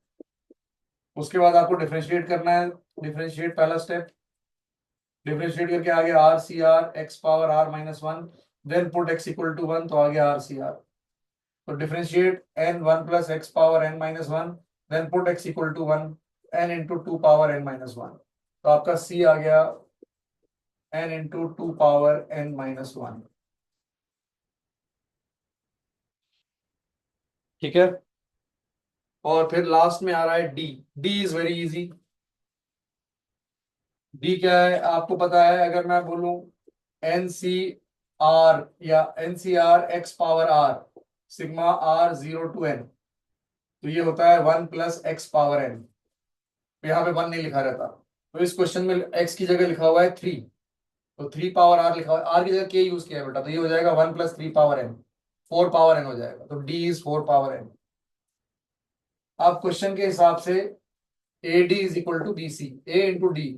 उसके बाद आपको डिफरेंशिएट करना है, डिफरेंशिएट पहला स्टेप, डिफरेंशिएट करके आ गया r c r x⁻r−1, then put x equal to 1, तो आ गया आर सी आर। तो differentiate n 1 + x⁻n-1, then put x equal to 1 n into 2 ^ n-1। तो आपका c आ गया n इंटू 2 ^ n-1, ठीक है। और फिर लास्ट में आ रहा है d। d is very easy. d क्या है आपको पता है, अगर मैं बोलूं एन सी आर या n C r x⁻r sigma r 0 to n, तो ये होता है 1 + x⁻n। तो यहाँ पे 1 नहीं लिखा रहता, तो इस क्वेश्चन में x की जगह लिखा हुआ है 3, तो 3 ^ r लिखा हुआ है, r की जगह k यूज किया है बेटा, तो ये हो जाएगा 1 + 3 ^ n। 4 पावर n हो जाएगा, तो d इज 4 पावर n। अब क्वेश्चन के हिसाब से a d is equal to b c, a into d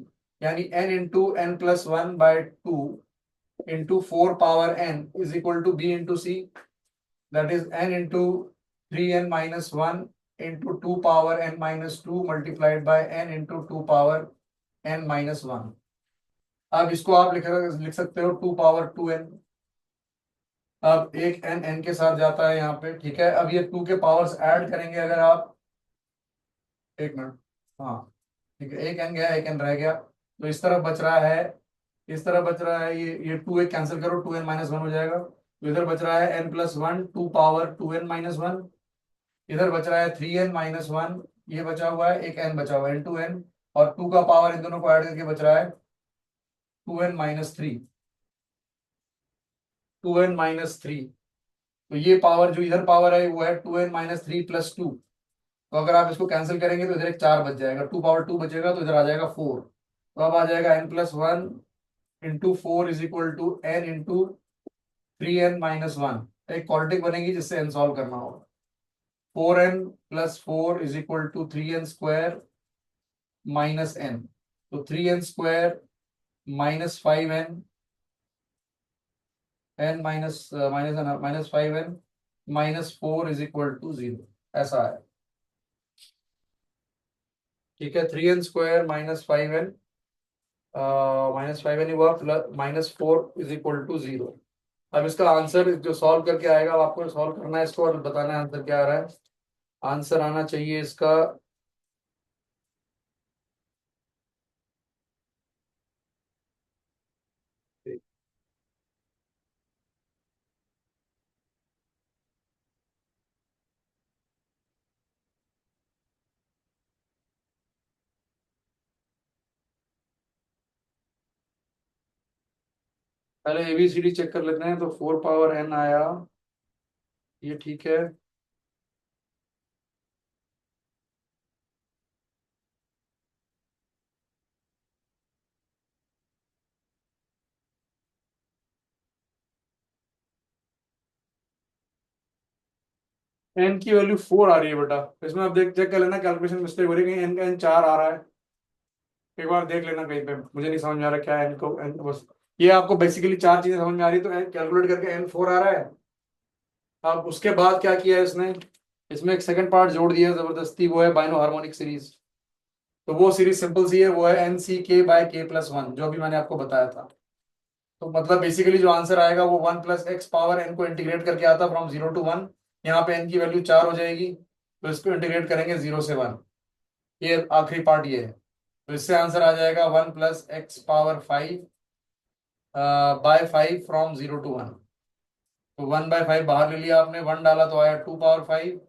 यानी n into n plus one by two into 4 power n is equal to b into c, that is n into 3n minus one into 2 power n minus two multiplied by n into 2 power n minus one. अब इसको आप लिख सकते हो 2 पावर 2n। अब एक n के साथ जाता है यहाँ पे, ठीक है। अब ये 2 के पावर्स ऐड करेंगे अगर आप, एक मिनट, हाँ ठीक है, एक n गया, एक n रह गया, तो इस तरफ बच रहा है, इस तरफ बच रहा है ये 2 एक कैंसिल करो, 2n माइनस वन हो जाएगा, तो इधर बच रहा है n plus one 2 power 2n minus one, इधर बच रहा है 3n माइनस वन, ये बचा हुआ है, एक n बचा हुआ है इंटू n, और 2 का पावर इन दोनों को ऐड करके बच रहा है 2n minus three, 2n minus three. तो ये पावर जो इधर पावर है वो है 2n minus three plus two, तो अगर आप इसको कैंसिल करेंगे तो इधर एक 4 बच जाएगा, 2 पावर 2 बचेगा तो इधर आ जाएगा 4, तो अब आ जाएगा n plus one into four is equal to n into 3n minus one. एक क्वाड्रेटिक बनेगी जिससे n सॉल्व करना होगा। 4n plus four is equal to 3n square minus n, तो 3n square minus 5n, n minus minus minus 5n minus four is equal to 0, ऐसा है, ठीक है। 3n square minus 5n minus 5n हुआ plus minus four is equal to 0। अब इसका आंसर जो सॉल्व करके आएगा, अब आपको सॉल्व करना है इसको और बताना है आंसर क्या आ रहा है। आंसर आना चाहिए इसका पहले एबीसीडी चेक कर लेते हैं, तो 4 पावर n आया, ये ठीक है। n की वैल्यू 4 आ रही है बेटा, इसमें आप देख चेक कर लेना, कैलकुलेशन मिस्टेक हो रही है, n का n 4 आ रहा है, एक बार देख लेना कहीं पे, मुझे नहीं समझ में आ रहा क्या है n को n, बस ये आपको बेसिकली चार चीजें समझ में आ रही है, तो कैलकुलेट करके n 4 आ रहा है। अब उसके बाद क्या किया है इसने, इसमें एक सेकंड पार्ट जोड़ दिया है जबरदस्ती, वो है बाइनो हार्मोनिक सीरीज। तो वो सीरीज सिंपल सी है, वो है एन सी के बाय के प्लस वन, जो अभी मैंने आपको बताया था। तो मतलब बेसिकली जो आंसर आएगा वो one plus x power n को इंटीग्रेट करके आता फ्रॉम जीरो टू वन, यहाँ पे एन की वैल्यू 4 हो जाएगी, तो इसको इंटीग्रेट करेंगे 0 से 1, ये आखिरी पार्ट ये है। तो इससे आंसर आ जाएगा one plus x power five by five from 0 to 1। तो 1/5 बाहर ले लिया आपने, 1 डाला तो आया 2 पावर 5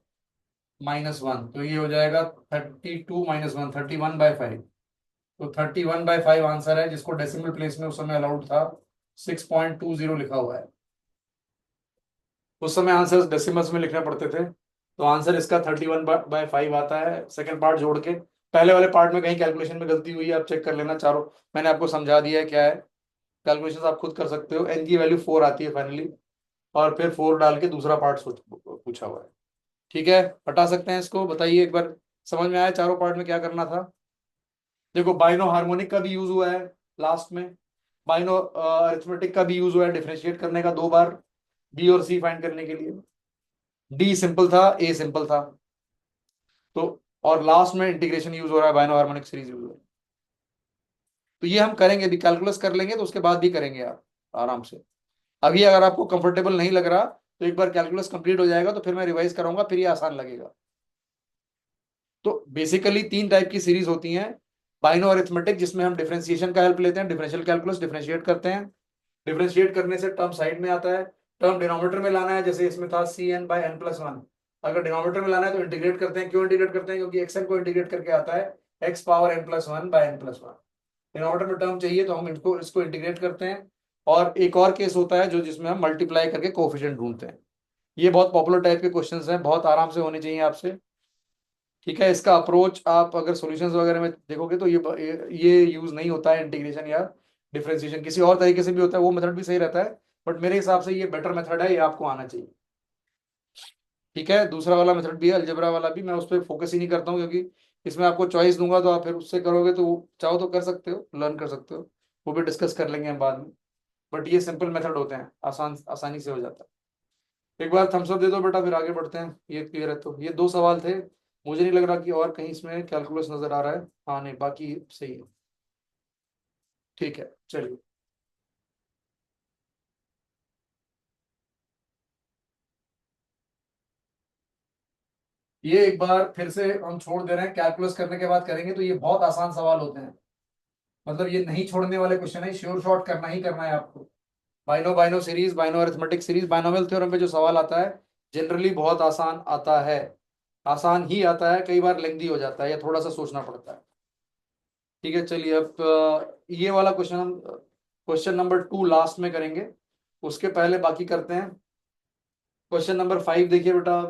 माइनस वन, तो ये हो जाएगा 32 माइनस वन, 31/5। तो 31/5 आंसर है, जिसको डेसिमल प्लेस में उस समय अलाउड था, 6.20 लिखा हुआ है। उस समय आंसर डेसिमल्स में लिखने पड़ते थे, तो आंसर इसका 31/5 आता है, सेकंड पार्ट जोड़ के। पहले वाले पार्ट में कहीं कैलकुलेशन में गलती हुई है, आप चेक कर लेना, चारों मैंने आपको समझा दिया है क्या है, कैलकुलेशन आप खुद कर सकते हो। एन की वैल्यू 4 आती है फाइनली, और फिर 4 डाल के दूसरा पार्ट पूछा हुआ है, ठीक है। हटा सकते हैं इसको, बताइए एक बार समझ में आया चारों पार्ट में क्या करना था। देखो बाइनो हार्मोनिक का भी यूज हुआ है लास्ट में, बाइनो अरिथमेटिक का भी यूज हुआ है डिफरेंशिएट करने का 2 बार, बी और सी फाइंड करने के लिए। डी सिंपल था, ए सिंपल था, तो और लास्ट में इंटीग्रेशन यूज हो रहा है, बाइनो हार्मोनिक सीरीज यूज हो रहा है। तो ये हम करेंगे भी, कैलकुलस कर लेंगे तो उसके बाद भी करेंगे आप आराम से। अभी अगर आपको कंफर्टेबल नहीं लग रहा तो एक बार कैलकुलस कंप्लीट हो जाएगा तो फिर मैं रिवाइज कराऊंगा, फिर ये आसान लगेगा। तो बेसिकली 3 टाइप की सीरीज होती हैं, बाइनो अरिथमेटिक जिसमें हम डिफरेंशिएशन का हेल्प लेते हैं, डिफरेंशियल कैलकुलस डिफरेंशिएट करते हैं, डिफरेंशिएट करने से टर्म साइड में आता है, टर्म डिनोमिनेटर में लाना है, जैसे इसमें था c n by n plus one. अगर डिनोमिनेटर में लाना है तो इंटीग्रेट करते हैं, क्यों इंटीग्रेट करते हैं, क्योंकि एक्स एन को इंटीग्रेट करके आता है x power N plus one by n plus one. Denominator में टर्म चाहिए तो हम इसको इसको इंटीग्रेट करते हैं। और एक और केस होता है जो जिसमें हम मल्टीप्लाई करके कोफिशिएंट ढूंढते हैं। ये बहुत पॉपुलर टाइप के क्वेश्चंस हैं, बहुत आराम से होने चाहिए आपसे, ठीक है। इसका अप्रोच आप अगर सॉल्यूशंस वगैरह में देखोगे तो ये यूज नहीं होता है, इंटीग्रेशन या डिफरेंशिएशन किसी और तरीके से भी होता है, वो मेथड भी सही रहता है, बट मेरे हिसाब से ये बेटर मेथड है, ये आपको आना चाहिए। ठीक है, दूसरा वाला मेथड भी है अलजेब्रा वाला भी, मैं उस पर फोकस ही नहीं करता हूँ क्योंकि इसमें आपको चॉइस दूंगा तो आप फिर उससे करोगे, तो चाहो तो कर सकते हो, लर्न कर सकते हो, वो भी डिस्कस कर लेंगे हम बाद में। बट ये सिंपल मेथड होते हैं, आसानी से हो जाता है। एक बार थम्स अप दे दो बेटा, फिर आगे बढ़ते हैं। ये क्लियर है? तो ये 2 सवाल थे, मुझे नहीं लग रहा कि और कहीं इसमें कैलकुलस नजर आ रहा है। हाँ नहीं, बाकी सही है। ठीक है, चलिए। ये एक बार फिर से हम छोड़ दे रहे हैं, कैलकुलस करने के बाद करेंगे, तो ये बहुत आसान सवाल होते हैं। मतलब ये नहीं छोड़ने वाले क्वेश्चन है, श्योर शॉर्ट करना ही करना है आपको। Bino bino series, bino arithmetic series, binomial theorem पे जो सवाल आता है जनरली बहुत आसान आता है। आसान ही आता है, कई बार लेंदी हो जाता है या थोड़ा सा सोचना पड़ता है। ठीक है, चलिए अब ये वाला क्वेश्चन हम क्वेश्चन नंबर 2 लास्ट में करेंगे, उसके पहले बाकी करते हैं। क्वेश्चन नंबर 5 देखिए बेटा।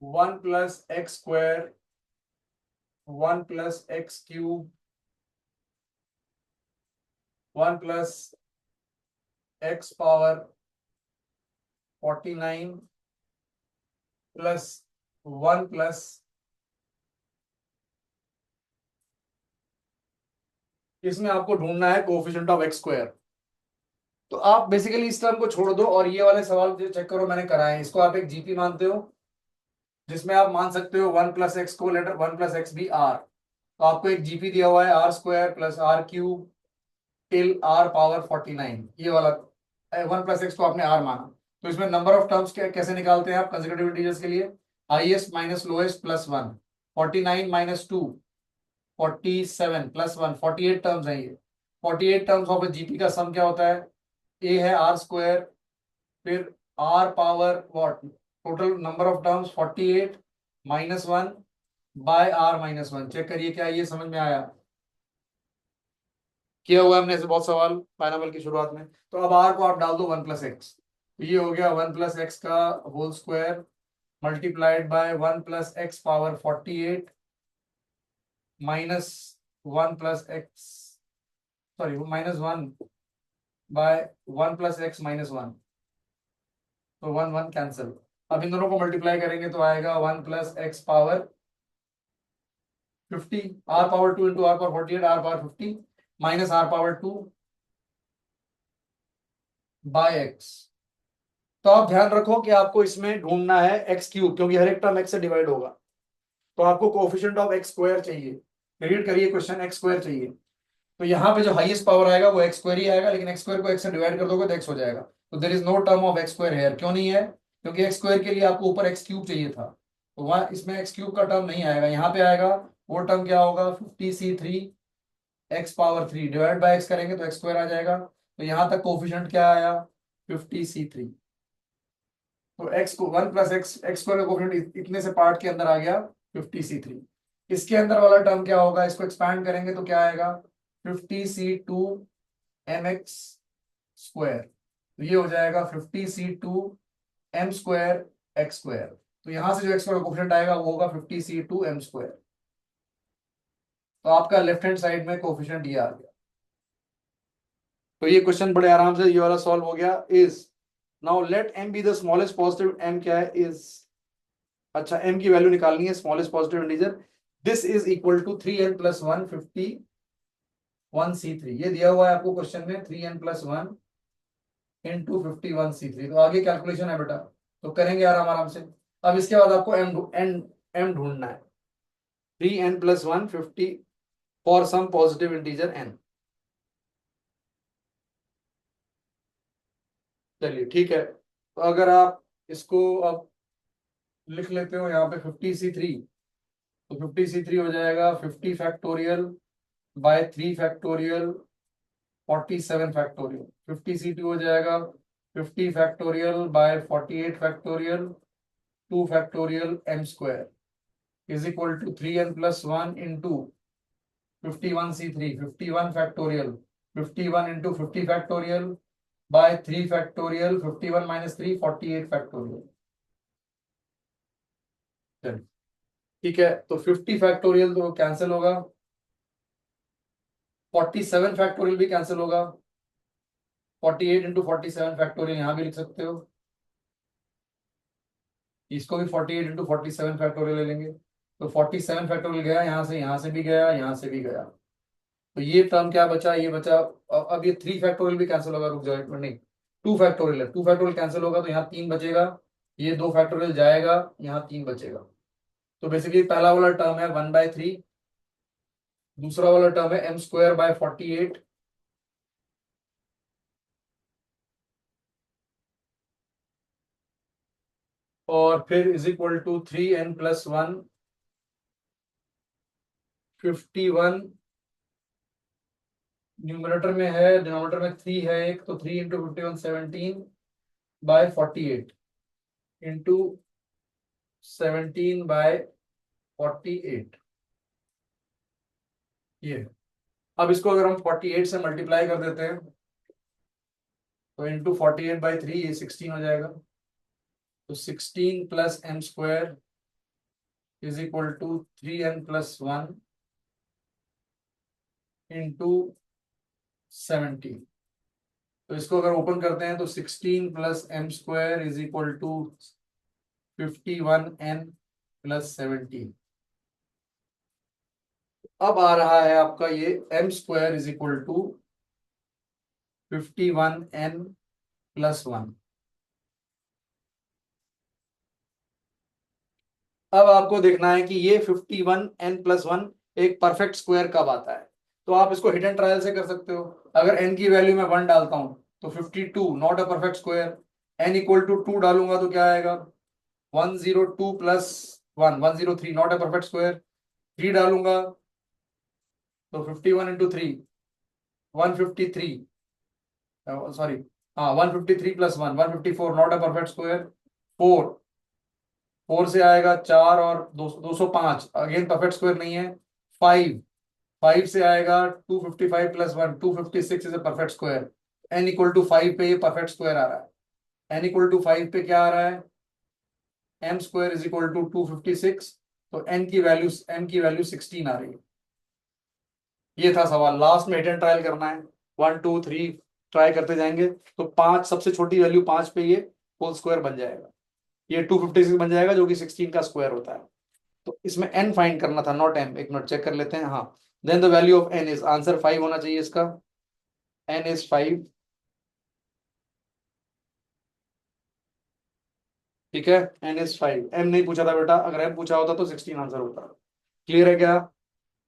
1 + x² 1 + x³ 1 + x⁴ प्लस 1 इसमें आपको ढूंढना है कोएफिशिएंट ऑफ x²। तो आप बेसिकली इस टर्म को छोड़ दो और ये वाले सवाल जो चेक करो मैंने कराए हैं, इसको आप एक जीपी मानते हो, जिसमें आप मान सकते हो 1 + x को लेटर 1 + x भी r। तो आपको एक जीपी दिया हुआ है r² + r³ टिल r⁴ 49, ये वाला 1 + x को आपने r माना। तो इसमें नंबर ऑफ टर्म्स कैसे निकालते हैं आप कंसेक्यूटिव इंटीजर्स के लिए? Highest minus lowest plus 1, 49 - 2 47 + 1 48 terms हैं ये। 48 टर्म्स ऑफ जीपी का सम क्या होता है? ए है r², फिर r⁴ total number of terms 48 -1 by r-1। Check करिए क्या ये समझ में आया? किया हुआ है हमने ऐसे बहुत सवाल पाइनापल की शुरुआत में। तो अब r को आप डाल दो 1 + x, तो ये हो गया 1 + x का whole square multiplied by 1 + x⁴ 48 -1 + x, sorry -1 by 1 + x - 1, तो 1 1 कैंसिल। अब इन दोनों को मल्टीप्लाई करेंगे तो आएगा 1 + x⁴ 50, r⁴ 2 × r⁴48 r⁴50 -r⁴2 bye x। तो आप ध्यान रखो कि आपको इसमें ढूंढना है x³ क्योंकि हर एक टर्म x से डिवाइड होगा। तो आपको कोएफिशिएंट ऑफ x² चाहिए। रीड करिए क्वेश्चन, x² चाहिए। तो यहाँ पे जो हाईएस्ट पावर आएगा वो x² ही आएगा, लेकिन x² को x से डिवाइड कर दोगे तो x हो जाएगा। तो there is no term of x² here. क्यों नहीं है? क्योंकि x² के लिए आपको ऊपर x³ चाहिए था, तो वहां इसमें x³ का टर्म नहीं आएगा। यहाँ पे आएगा वो टर्म, क्या होगा? 50c3 x⁴ divide by x करेंगे तो x² आ जाएगा। तो यहाँ तक कोएफिशिएंट क्या आया? 50c3। तो x को 1 + x का कोएफिशिएंट इतने से पार्ट के अंदर आ गया 50c3। इसके अंदर वाला टर्म क्या होगा? इसको एक्सपैंड करेंगे तो क्या आएगा? 50c2 mx²। तो ये हो जाएगा 50c2 m² x²। तो यहां से जो x का कोएफिशिएंट आएगा वो होगा 50c2 m²। तो आपका लेफ्ट हैंड साइड में कोएफिशिएंट ये आ गया। तो ये क्वेश्चन बड़े आराम से ये वाला सॉल्व हो गया। Is now let m be the smallest positive, m क्या है? इज, अच्छा m की वैल्यू निकालनी है, smallest positive integer. This is equal to 3n + 1 51c3। ये दिया हुआ है आपको क्वेश्चन में, 3n + 1 × 51c3। तो आगे कैलकुलेशन है बेटा, तो करेंगे आराम आराम से। अब इसके बाद आपको m ढूंढना है। 3n + 1 50 for some positive integer n। चलिए ठीक है, तो अगर आप इसको अब लिख लेते हो यहाँ पे 50c3, तो 50c3 हो जाएगा 50 बाय 3 47 50c2 हो जाएगा 50 by 48 2 m² is equal to 3n + 1 into 51c3 51 51 into 50 by 3 51 - 3 48। ठीक है, तो 50 तो कैंसिल होगा, 47 भी कैंसिल होगा, 48 × 47 यहाँ भी लिख सकते हो, इसको भी 48 इंटू 47 फैक्टोरियल ले लेंगे, तो 47 फैक्टोरियल गया यहाँ से भी गया, यहाँ से भी गया। तो ये टर्म क्या बचा, ये बचा। अब ये 3 फैक्टोरियल भी कैंसिल होगा, रुक जाओ एक मिनट, नहीं 2 फैक्टोरियल है, 2 फैक्टोरियल कैंसिल होगा तो यहाँ 3 बचेगा, ये 2 फैक्टोरियल जाएगा, यहाँ 3 बचेगा। तो बेसिकली पहला वाला टर्म है 1/3, दूसरा वाला टर्म है m² / 48, और फिर is equal to 3n+1, 51 numerator में है, डिनोमिनेटर में 3 है एक, तो 3 इंटू 51 17/48 इंटू 17/48, ये। अब इसको अगर हम 48 से मल्टीप्लाई कर देते हैं तो इंटू 48/3, ये 16 हो जाएगा। तो 16 + m² is equal to 3n+1 into 17। तो इसको अगर ओपन करते हैं तो 16 + m² is equal to 51n+17। अब आ रहा है आपका ये m² is equal to 51n+1। अब आपको देखना है कि ये 51n+1 एक परफेक्ट स्क्वायर कब आता है। तो आप इसको हिट एंड ट्रायल से कर सकते हो। अगर n की वैल्यू में 1 डालता हूं तो 52 not a perfect square, n equal to 2 डालूंगा तो क्या आएगा, 102 + 1 103 नॉट अ परफेक्ट स्क्वायर, 3 डालूंगा तो 51 इंटू 3 153, सॉरी, हाँ 153 + 1 154 नॉट अ परफेक्ट स्क्वायर, 4 4 से आएगा 4 और 205, अगेन परफेक्ट स्क्वायर नहीं है। 5 5 से आएगा 255 + 1 256 is a perfect square. n equal to 5 पे ये परफेक्ट स्क्वायर आ रहा है। n इक्वल टू 5 पे क्या आ रहा है, m² इज इक्वल टू 256, तो m की वैल्यू 16 आ रही है। ये था सवाल, लास्ट में हिट एंड ट्रायल करना है, 1 2 3 ट्राई करते जाएंगे, तो 5 सबसे छोटी वैल्यू 5 पे ये होल स्क्वायर बन जाएगा, ये 256 बन जाएगा जो कि 16 का स्क्वायर होता है। तो इसमें n फाइंड करना था, नॉट m। एक मिनट चेक कर लेते हैं, हाँ। Then the value of n is, answer 5 होना चाहिए इसका, n इज 5। ठीक है, n इज 5, m नहीं पूछा था बेटा, अगर m पूछा होता तो 16 आंसर होता। क्लियर है क्या?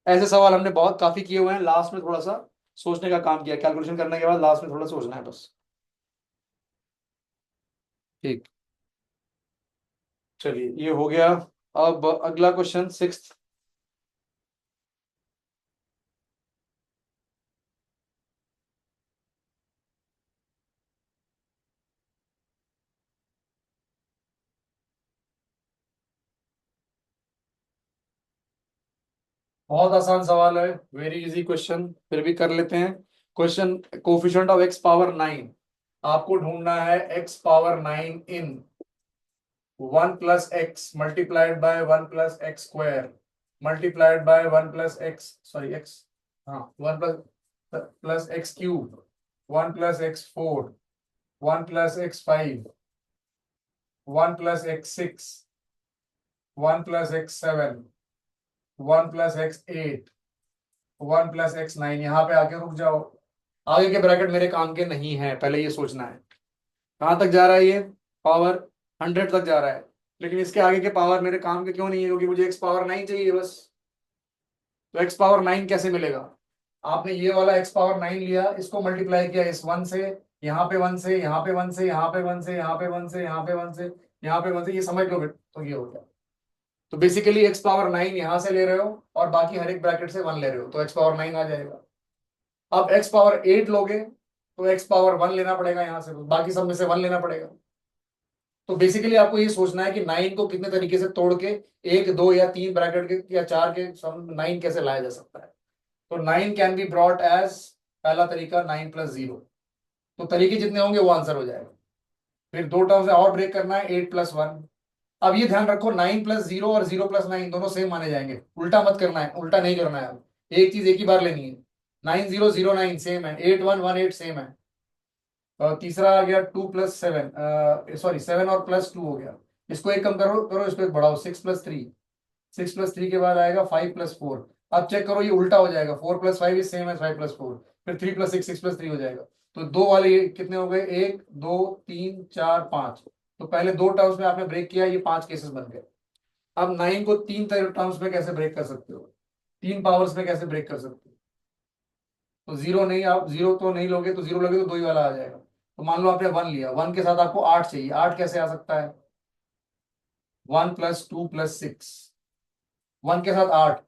ऐसे सवाल हमने बहुत काफी किए हुए हैं, लास्ट में थोड़ा सा सोचने का काम किया, कैलकुलेशन करने के बाद लास्ट में थोड़ा सोचना है बस। ठीक, चलिए ये हो गया। अब अगला क्वेश्चन 6th। बहुत आसान सवाल है, वेरी इजी क्वेश्चन, फिर भी कर लेते हैं। क्वेश्चन, कोफिशिएंट ऑफ x⁻9, आपको ढूंढना है x⁻9 in 1 + x multiplied by 1 + x² multiplied by 1 + x, sorry x, हाँ 1 + x³ 1 + x4 1 + x5 1 + x6 1 + x7 1 + x8 1 + x9। यहाँ पे आके रुक जाओ, आगे के ब्रैकेट मेरे काम के नहीं है, पहले ये सोचना है कहाँ तक जा रहा है ये, पावर 100 तक जा रहा है, लेकिन इसके आगे के पावर मेरे काम के क्यों नहीं है, क्योंकि मुझे x⁻9 चाहिए बस। तो x⁻9 कैसे मिलेगा, आपने ये वाला x⁻9 लिया, इसको मल्टीप्लाई किया इस 1 से, यहाँ पे 1 से, यहाँ पे 1 से, यहाँ पे 1 से, यहाँ पे 1 से, यहाँ पे 1 से, यहाँ पे 1 से, ये समझ लो तो ये हो गया। तो बेसिकली x⁻9 यहां से ले रहे हो और बाकी हर एक ब्रैकेट से 1 ले रहे हो, तो x⁻9 आ जाएगा। अब x⁻8 लोगे तो x⁻1 लेना पड़ेगा, यहां से बाकी सब में से 1 लेना पड़ेगा। तो बेसिकली आपको ये सोचना है कि 9 को कितने तरीके से तोड़ के, 1 2 या 3 ब्रैकेट के या 4 के सम 9 कैसे लाया जा सकता है। तो 9 कैन बी ब्रॉट एज, पहला तरीका 9 + 0, तो तरीके जितने होंगे वो आंसर हो जाएगा। फिर 2 टर्म से और ब्रेक करना है, 8 + 1। अब ये ध्यान रखो, 9 + 0 और 0 + 9 दोनों सेम माने जाएंगे, उल्टा मत करना है, उल्टा नहीं करना है, अब एक चीज एक ही बार लेनी है। 9 0 0 9 सेम है, 8 1 1 8 सेम है। और तीसरा आ गया 2 + 7, सॉरी 7 और +2 हो गया, इसको एक कम करो करो, इसको एक बढ़ाओ, 6+3, 6+3 के बाद आएगा 5+4। अब चेक करो ये उल्टा हो जाएगा, 4+5 इज सेम एज 5+4, फिर 3+6 6+3 हो जाएगा। तो दो वाले ये कितने हो गए, 1 2 3 4 5। तो पहले दो टर्म्स में आपने ब्रेक किया, ये 5 केसेस बन गए। अब 9 को तीन टर्म्स में कैसे ब्रेक कर सकते हो, तीन पावर्स में कैसे ब्रेक कर सकते हो? तो जीरो नहीं, आप जीरो तो नहीं लोगे, तो जीरो लोगे तो दो ही वाला आ जाएगा। तो मान लो आपने 1 लिया, 1 के साथ आपको 8 चाहिए, 8 कैसे आ सकता है, 1+2+6, 1 के साथ 8,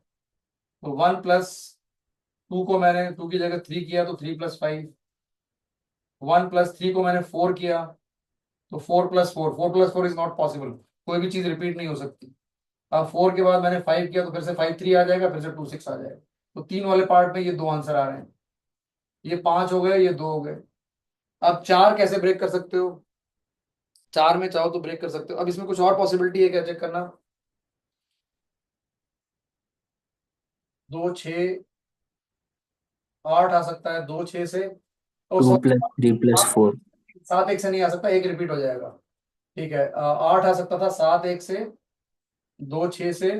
तो 1+2 को मैंने 2 की जगह 3 किया तो 3+5, 1+3 को मैंने 4 किया तो 4+4, 4+4 इज नॉट पॉसिबल, कोई भी चीज रिपीट नहीं हो सकती। अब 4 के बाद मैंने 5 किया तो फिर से 5 3 आ जाएगा, फिर से 2 6 आ जाएगा। तो तीन वाले पार्ट में ये दो आंसर आ रहे हैं, ये 5 हो गए, ये दो हो गए। अब चार कैसे ब्रेक कर सकते हो, चार में चाहो तो ब्रेक कर सकते हो। अब इसमें कुछ और पॉसिबिलिटी है क्या, चेक करना। 2 6 8 आ सकता है, 2 6 से, ओ 2+3+4। 7 1 से नहीं आ सकता, एक रिपीट हो जाएगा। ठीक है, 8 आ सकता था, 7 1 से, 2 6 से,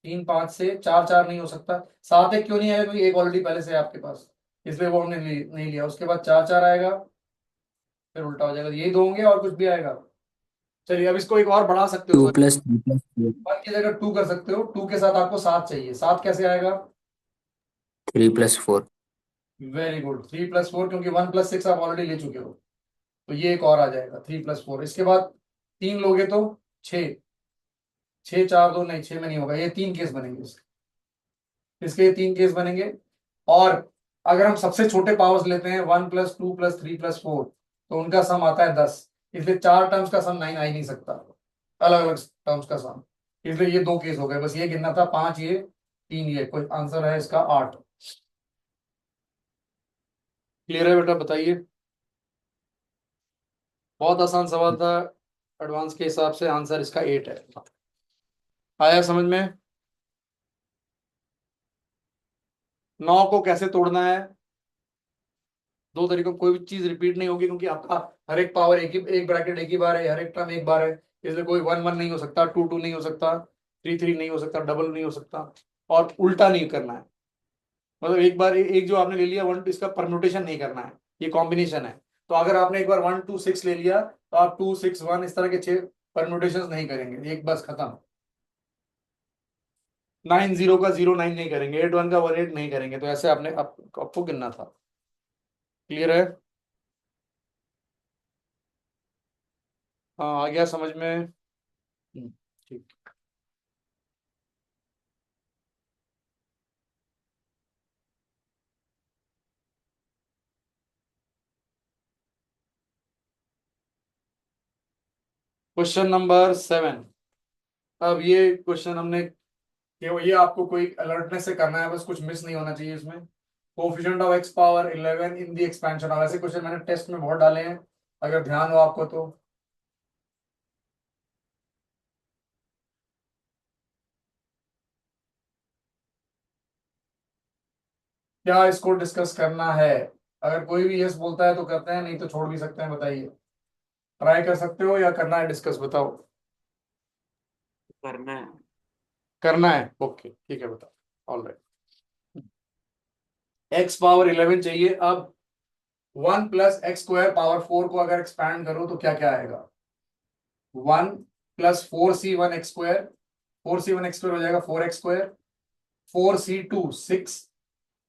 3 5 से, 4 4 नहीं हो सकता। 7 1 क्यों नहीं आएगा, क्योंकि एक ऑलरेडी पहले से है आपके पास, इसलिए वो हमने नहीं लिया। उसके बाद 4 4 आएगा, फिर उल्टा हो जाएगा, यही दो होंगे और कुछ भी आएगा। चलिए अब इसको एक और बढ़ा सकते हो, 2+3+4। 1 की जगह 2 कर सकते हो, 2 के साथ आपको 7 चाहिए, 7 कैसे आएगा, 3+4। वेरी गुड, 3+4, क्योंकि 1+6 आप ऑलरेडी ले चुके हो, तो ये एक और आ जाएगा 3+4। इसके बाद तीन लोगे तो 6, 6 4 2 नहीं, 6 में नहीं होगा, ये तीन केस बनेंगे इसके ये तीन केस बनेंगे। और अगर हम सबसे छोटे पावर्स लेते हैं, 1+2+3+4, तो उनका सम आता है 10, इसलिए चार टर्म्स का सम 9 आ ही नहीं सकता, अलग अलग टर्म्स का सम। इसलिए ये दो केस हो गए, बस ये गिनना था, 5 ये, 3 ये, कोई आंसर है इसका 8। क्लियर है बेटा, बताइए। बहुत आसान सवाल था, एडवांस के हिसाब से आंसर इसका 8 है। आया समझ में। 9 को कैसे तोड़ना है, दो तरीकों, कोई भी चीज रिपीट नहीं होगी, क्योंकि आपका हर एक पावर एक ब्रैकेट एक ही बार है, हर एक टर्म एक बार है, इसलिए कोई 1 1 नहीं हो सकता, 2 2 नहीं हो सकता, 3 3 नहीं हो सकता, डबल नहीं हो सकता, और उल्टा नहीं करना है। मतलब एक बार एक जो आपने ले लिया 1 इसका परम्यूटेशन नहीं करना है, ये कॉम्बिनेशन है। तो अगर आपने एक बार 1 2 6 ले लिया, तो आप 2 6 1 इस तरह के 6 परम्यूटेशन नहीं करेंगे, एक बस खत्म। 9 0 का 0 9 नहीं करेंगे, 8 1 का 1 8 नहीं करेंगे, तो ऐसे आपने आपको गिनना था। क्लियर है, हाँ आ गया समझ में। ठीक। Question number 7। अब ये क्वेश्चन हमने, ये आपको कोई अलर्टनेस से करना है, बस कुछ मिस नहीं होना चाहिए इसमें। Coefficient of x power 11 in the expansion of, ऐसे क्वेश्चन मैंने टेस्ट में बहुत डाले हैं, अगर ध्यान हो आपको तो। क्या इसको डिस्कस करना है, अगर कोई भी यस बोलता है तो करते हैं, नहीं तो छोड़ भी सकते हैं, बताइए। ट्राई कर सकते हो या करना है डिस्कस, बताओ। करना है। करना है, ओके ठीक है, बताओ। ऑल राइट, x पावर 11 चाहिए। अब 1+x² पावर 4 को अगर एक्सपैंड करो तो क्या क्या आएगा, 1+4c1x², 4c1x² हो जाएगा 4x², 4c2 6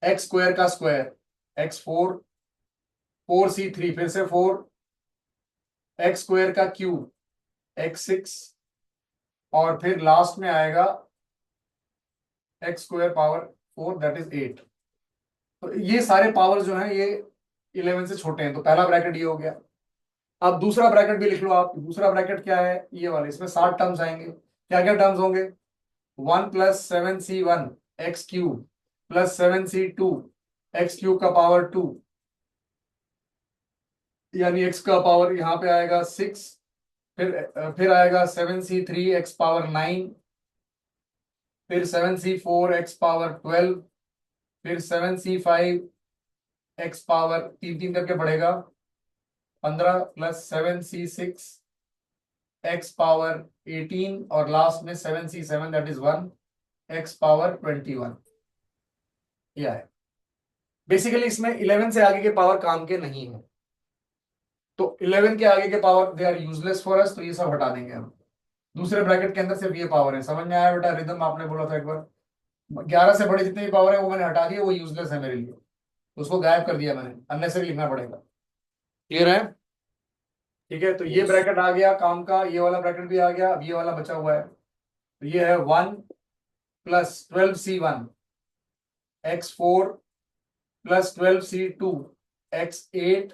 x² का स्क्वायर x4, 4c3 फिर से 4 x² का क्यूब x6, और फिर लास्ट में आएगा x² पावर 4 दैट इज 8। तो ये सारे पावर जो हैं ये 11 से छोटे हैं, तो पहला ब्रैकेट ये हो गया। अब दूसरा ब्रैकेट भी लिख लो आप, दूसरा ब्रैकेट क्या है, ये वाले, इसमें 60 टर्म्स आएंगे। क्या क्या टर्म्स होंगे, 1+7c1 x³ +7c2 x³ का पावर 2, यानी x का पावर यहाँ पे आएगा 6, फिर आएगा 7c3 x पावर 9, फिर 7c4 x पावर 12, फिर 7c5 x पावर 3 3 करके बढ़ेगा 15, +7c6 x पावर 18 और लास्ट में 7c7 that is 1 x power 21। यह है बेसिकली। इसमें 11 से आगे के पावर काम के नहीं है, तो 11 के आगे के power they are useless for us, तो ये सब हटा देंगे हम। दूसरे ब्रैकेट के अंदर सिर्फ ये पावर है। समझ में आया बेटा? रिदम आपने बोला था एक बार, 11 से बड़े जितने भी पावर है वो मैंने हटा दिए, वो यूजलेस है मेरे लिए, उसको गायब कर दिया मैंने, अननेसेसरी लिखना पड़ेगा। क्लियर है? ठीक है, तो ये ब्रैकेट आ गया काम का, ये वाला ब्रैकेट भी आ गया, अब ये वाला बचा हुआ है। तो ये है 1 plus 12c1 x4 plus 12c2 x8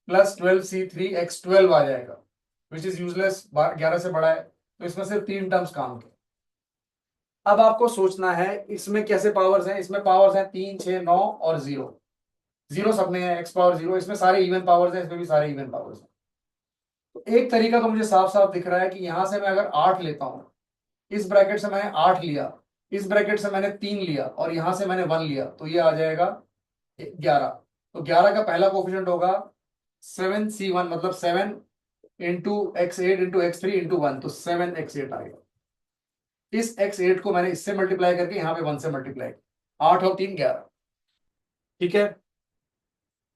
plus 12c3 x12 आ जाएगा, विच इज यूजलेस, 11 से बड़ा है, तो इसमें सिर्फ 3 टर्म्स काम के। अब आपको सोचना है इसमें कैसे पावर्स हैं। इसमें पावर्स हैं 3, 6, 9 और 0। 0 सब में है, x पावर 0, इसमें सारे इवन पावर्स हैं, इसमें भी सारे इवन पावर्स हैं। तो एक तरीका तो मुझे साफ साफ दिख रहा है कि यहां से मैं अगर 8 लेता हूं, इस ब्रैकेट से मैंने 8 लिया, इस ब्रैकेट से मैंने 3 लिया और यहां से मैंने 1 लिया, तो ये आ जाएगा 11। तो 11 का पहला कोफिशिएंट होगा 7c1, मतलब 7 into x8 into x3 into 1, तो 7x8 आएगा। इस x8 को मैंने इससे मल्टीप्लाई करके यहाँ पे 1 से मल्टीप्लाई, 8 और 3 11। ठीक है,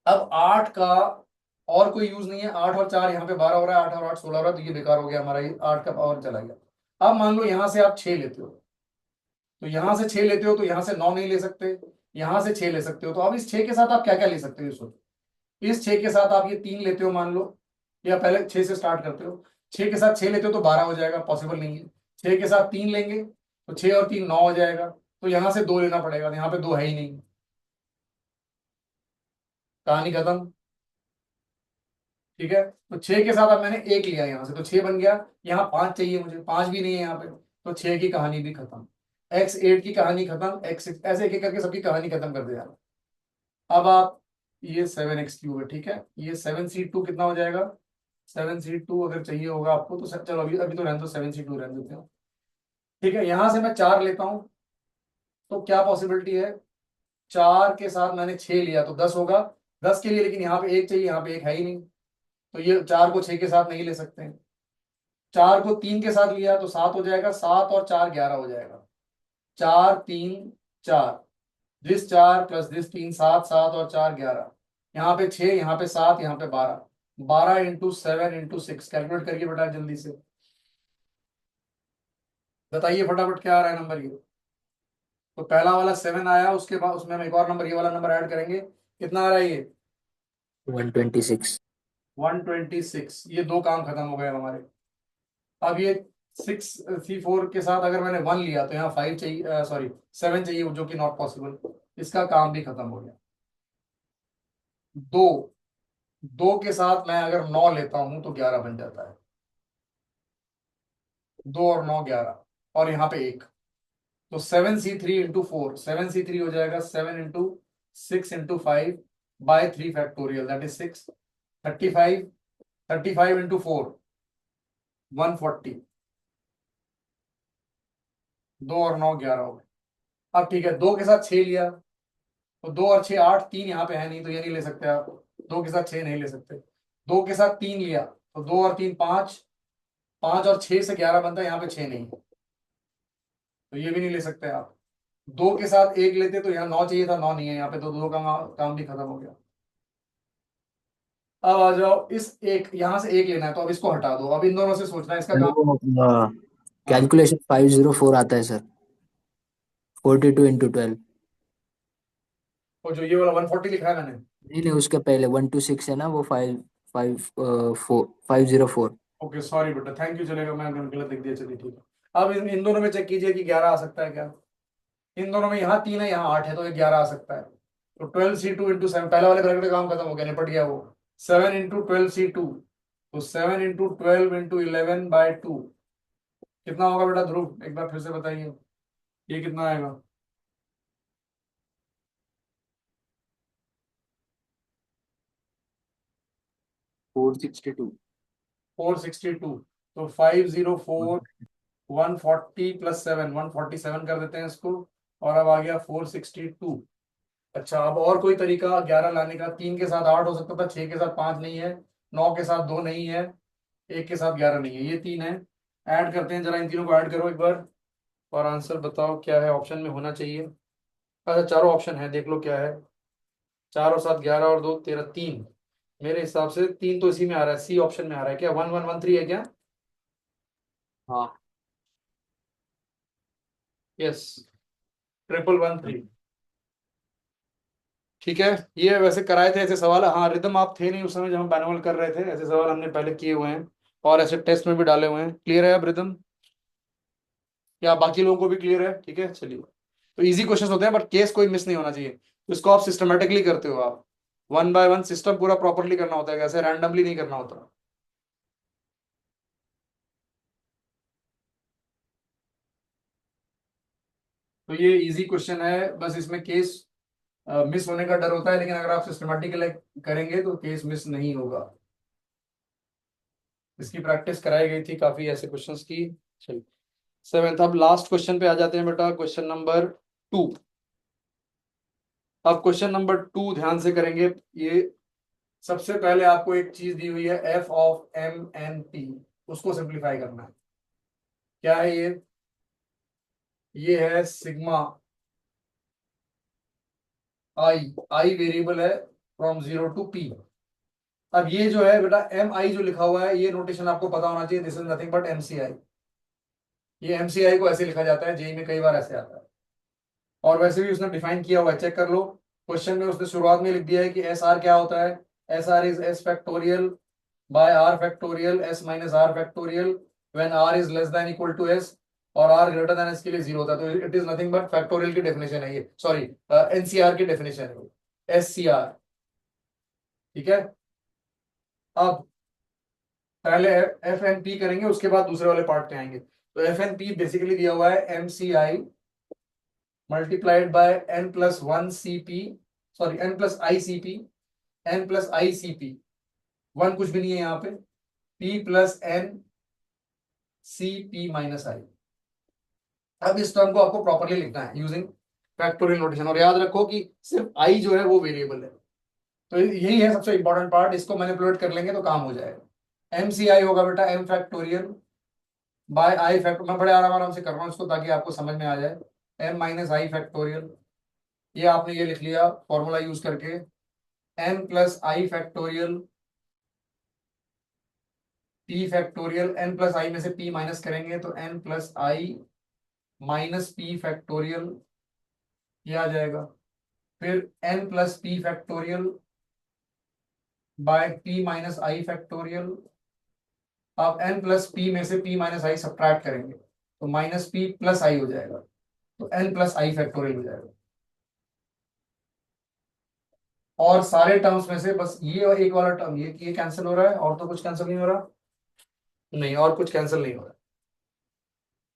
अब 8 का और कोई यूज नहीं है, 8 और 4 यहाँ पे 12 हो रहा है, 8 और 8 16 हो रहा है, तो ये बेकार हो गया हमारा, ये 8 का पावर चला गया। अब मान लो यहां से आप 6 लेते हो, तो यहां से 6 लेते हो तो यहां से 9 नहीं ले सकते, यहां से 6 ले सकते हो, तो अब इस 6 के साथ आप क्या क्या ले सकते हो सोचो। इस 6 के साथ आप ये 3 लेते हो मान लो, या पहले 6 से स्टार्ट करते हो, 6 के साथ 6 लेते हो तो 12 हो जाएगा, पॉसिबल नहीं है। 6 के साथ 3 लेंगे तो 6 और 3 9 हो जाएगा, तो यहां से 2 लेना पड़ेगा, तो यहाँ पे 2 है ही नहीं, कहानी खत्म। ठीक है, तो 6 के साथ अब मैंने 1 लिया यहाँ से, तो 6 बन गया। यहाँ 5 चाहिए मुझे, 5 भी नहीं है यहाँ पे, तो 6 की कहानी भी खत्म, x8 की कहानी खत्म, x6, ऐसे एक एक करके सबकी कहानी खत्म कर दे यार। अब आप ये 7x3 है, ठीक है, ये 7c2 कितना हो जाएगा? 7c2 अगर चाहिए होगा आपको तो चलो अभी अभी तो रहने दो, 7c2 रहने देते हो। ठीक है, यहां से मैं 4 लेता हूं, तो क्या पॉसिबिलिटी है? 4 के साथ मैंने 6 लिया तो 10 होगा, 10 के लिए, लेकिन यहाँ पे 1 चाहिए, यहाँ पे 1 है ही नहीं, तो ये 4 को 6 के साथ नहीं ले सकते हैं। 4 को 3 के साथ लिया तो 7 हो जाएगा, 7 और 4 11 हो जाएगा, 4 3 4, दिस 4 प्लस दिस 3, 7 7 और 4 11, यहाँ पे 6, यहाँ पे 7, यहाँ पे 12, 12 इंटू 7 इंटू 6, कैलकुलेट करिए बेटा जल्दी से, बताइए फटाफट क्या आ रहा है नंबर ये। तो पहला वाला 7 आया, उसके बाद उसमें हम एक और नंबर, ये वाला नंबर ऐड करेंगे, कितना आ रहा है ये? 126। 126। ये 2 काम खत्म हो गए हमारे। अब ये 6c4 के साथ अगर मैंने 1 लिया तो यहाँ 5 चाहिए, सॉरी 7 चाहिए, जो कि नॉट पॉसिबल, इसका काम भी खत्म हो गया। 2 2 के साथ मैं अगर 9 लेता हूं तो 11 बन जाता है, 2 और 9 11, और यहाँ पे 1, तो 7c3 इंटू 4, 7c3 हो जाएगा 7 into 6 into 5 by 3 factorial, that is 6, 35, 35 into 4 140, 2 और 9 11 हो गए। अब ठीक है, 2 के साथ 6 लिया, तो 2 और 6 8, 3 यहाँ पे है नहीं, तो ये नहीं ले सकते आप, 2 के साथ 6 नहीं ले सकते। 2 के साथ 3 लिया तो 2 और 3 5, 5 और 6 से 11 बनता है, यहाँ पे 6 नहीं है, तो ये भी नहीं ले सकते आप। 2 के साथ 1 लेते तो यहाँ 9 चाहिए था, 9 नहीं है यहाँ पे, तो 2 का काम भी खत्म हो गया। अब आ जाओ, इस एक यहाँ से 1 लेना है, तो अब इसको हटा दो, अब इन दोनों से सोचना है इसका काम। हाँ, कैलकुलेशन 504 आता है सर, 42 × 12। और जो ये वाला 140 लिखा है मैंने, नहीं नहीं, उसके पहले 126 है ना, वो 504। ओके सॉरी बेटा, थैंक यू, चलेगा, मैं गलत लिख दिया, चलिए ठीक है। अब इन दोनों में चेक कीजिए कि 11 आ सकता है क्या। इन दोनों में यहाँ 3 है, यहाँ 8 है, तो ये 11 आ सकता है। तो 12c2 इंटू 7, पहले वाले ब्रैकेट का काम खत्म हो गया, निपट गया वो। 7 इंटू 12c2, तो 7 इंटू 12 इंटू 11/2, कितना होगा बेटा ध्रुव, एक बार फिर से बताइए, ये कितना आएगा? 462। 462, तो 504, 140 प्लस 7, 147 कर देते हैं इसको, और अब आ गया 462। अच्छा, अब और कोई तरीका 11 लाने का? 3 के साथ 8 हो सकता था, 6 के साथ 5 नहीं है, 9 के साथ 2 नहीं है, एक के साथ 11 नहीं है, ये 3 है। ऐड करते हैं, जरा इन तीनों को ऐड करो एक बार और आंसर बताओ क्या है ऑप्शन में होना चाहिए। अच्छा, चारों ऑप्शन है, देख लो क्या है। 4 और 7 11 और 2 13, 3। मेरे हिसाब से 3 तो इसी में आ रहा है, सी ऑप्शन में आ रहा है क्या? 1113 है क्या? हाँ। यस, 1113। ठीक है। ये वैसे कराए थे ऐसे सवाल, हाँ रिदम आप थे नहीं उस समय जब हम मैनुअल कर रहे थे, ऐसे सवाल हमने पहले किए हुए हैं और ऐसे टेस्ट में भी डाले हुए हैं। क्लियर है अब रिदम, या बाकी लोगों को भी क्लियर है? ठीक है चलिए। तो इजी क्वेश्चंस होते हैं बट केस कोई मिस नहीं होना चाहिए, तो इसको आप सिस्टमेटिकली करते हो, आप वन बाय वन सिस्टम पूरा प्रॉपरली करना होता है, ऐसे रैंडमली नहीं करना होता। तो ये इजी क्वेश्चन है, बस इसमें केस मिस होने का डर होता है, लेकिन अगर आप सिस्टमेटिकली करेंगे तो केस मिस नहीं होगा। इसकी प्रैक्टिस कराई गई थी काफी ऐसे क्वेश्चंस की। चलिए 7th, अब लास्ट क्वेश्चन पे आ जाते हैं बेटा, क्वेश्चन नंबर 2। अब क्वेश्चन नंबर 2 ध्यान से करेंगे। ये सबसे पहले आपको एक चीज दी हुई है, F of M N P, उसको सिंप्लीफाई करना है। क्या है ये है सिग्मा आई, आई वेरिएबल है फ्रॉम 0 टू पी। अब ये जो है बेटा एम आई जो लिखा हुआ है, ये नोटेशन आपको पता होना चाहिए, this is nothing but MCI. ये एमसीआई को ऐसे लिखा जाता है, जेई में कई बार ऐसे आता है, और वैसे भी उसने डिफाइन किया हुआ है, चेक कर लो। क्वेश्चन में उसने शुरुआत में लिख दिया है कि एस आर क्या होता है। S R is S factorial by R factorial S minus R factorial when R is less than equal to S, और आर ग्रेटर देन एस के लिए 0 होता है। तो it is nothing but factorial की डेफिनेशन है ये, सॉरी एनसीआर की डेफिनेशन है, एस सी आर। ठीक है। अब पहले एफ एन पी करेंगे, उसके बाद दूसरे वाले पार्ट पे आएंगे। तो एफ एन पी बेसिकली दिया हुआ है M C I multiplied by N plus one C P, sorry N plus I C P, N plus I C P, one कुछ भी नहीं है यहाँ पे, P plus N C P minus I. अब इस टर्म को आपको प्रॉपरली लिखना है यूजिंग फैक्टोरियल नोटेशन, और याद रखो कि सिर्फ आई जो है वो वेरिएबल है। तो यही है सबसे इंपॉर्टेंट पार्ट, इसको मैनिपुलेट कर लेंगे तो काम हो जाएगा। एम सी आई होगा बेटा M factorial by I factor, मैं बड़े आराम आराम से कर रहा हूँ इसको ताकि आपको समझ में आ जाए। एम माइनस आई फैक्टोरियल, ये आपने ये लिख लिया फॉर्मूला यूज करके। N plus i factorial p factorial, n plus i में से पी माइनस करेंगे तो एन प्लस आई माइनस पी फैक्टोरियल, ये आ जाएगा। फिर n plus p factorial by p minus I factorial. आप एन प्लस पी में से पी माइनस आई सब्ट्रैक्ट करेंगे तो माइनस पी प्लस आई हो जाएगा, तो एन प्लस आई फैक्टोरियल हो जाएगा। और सारे टर्म्स में से बस ये एक वाला टर्म, ये कैंसिल हो रहा है, और तो कुछ कैंसिल नहीं हो रहा, नहीं और कुछ कैंसिल नहीं हो रहा,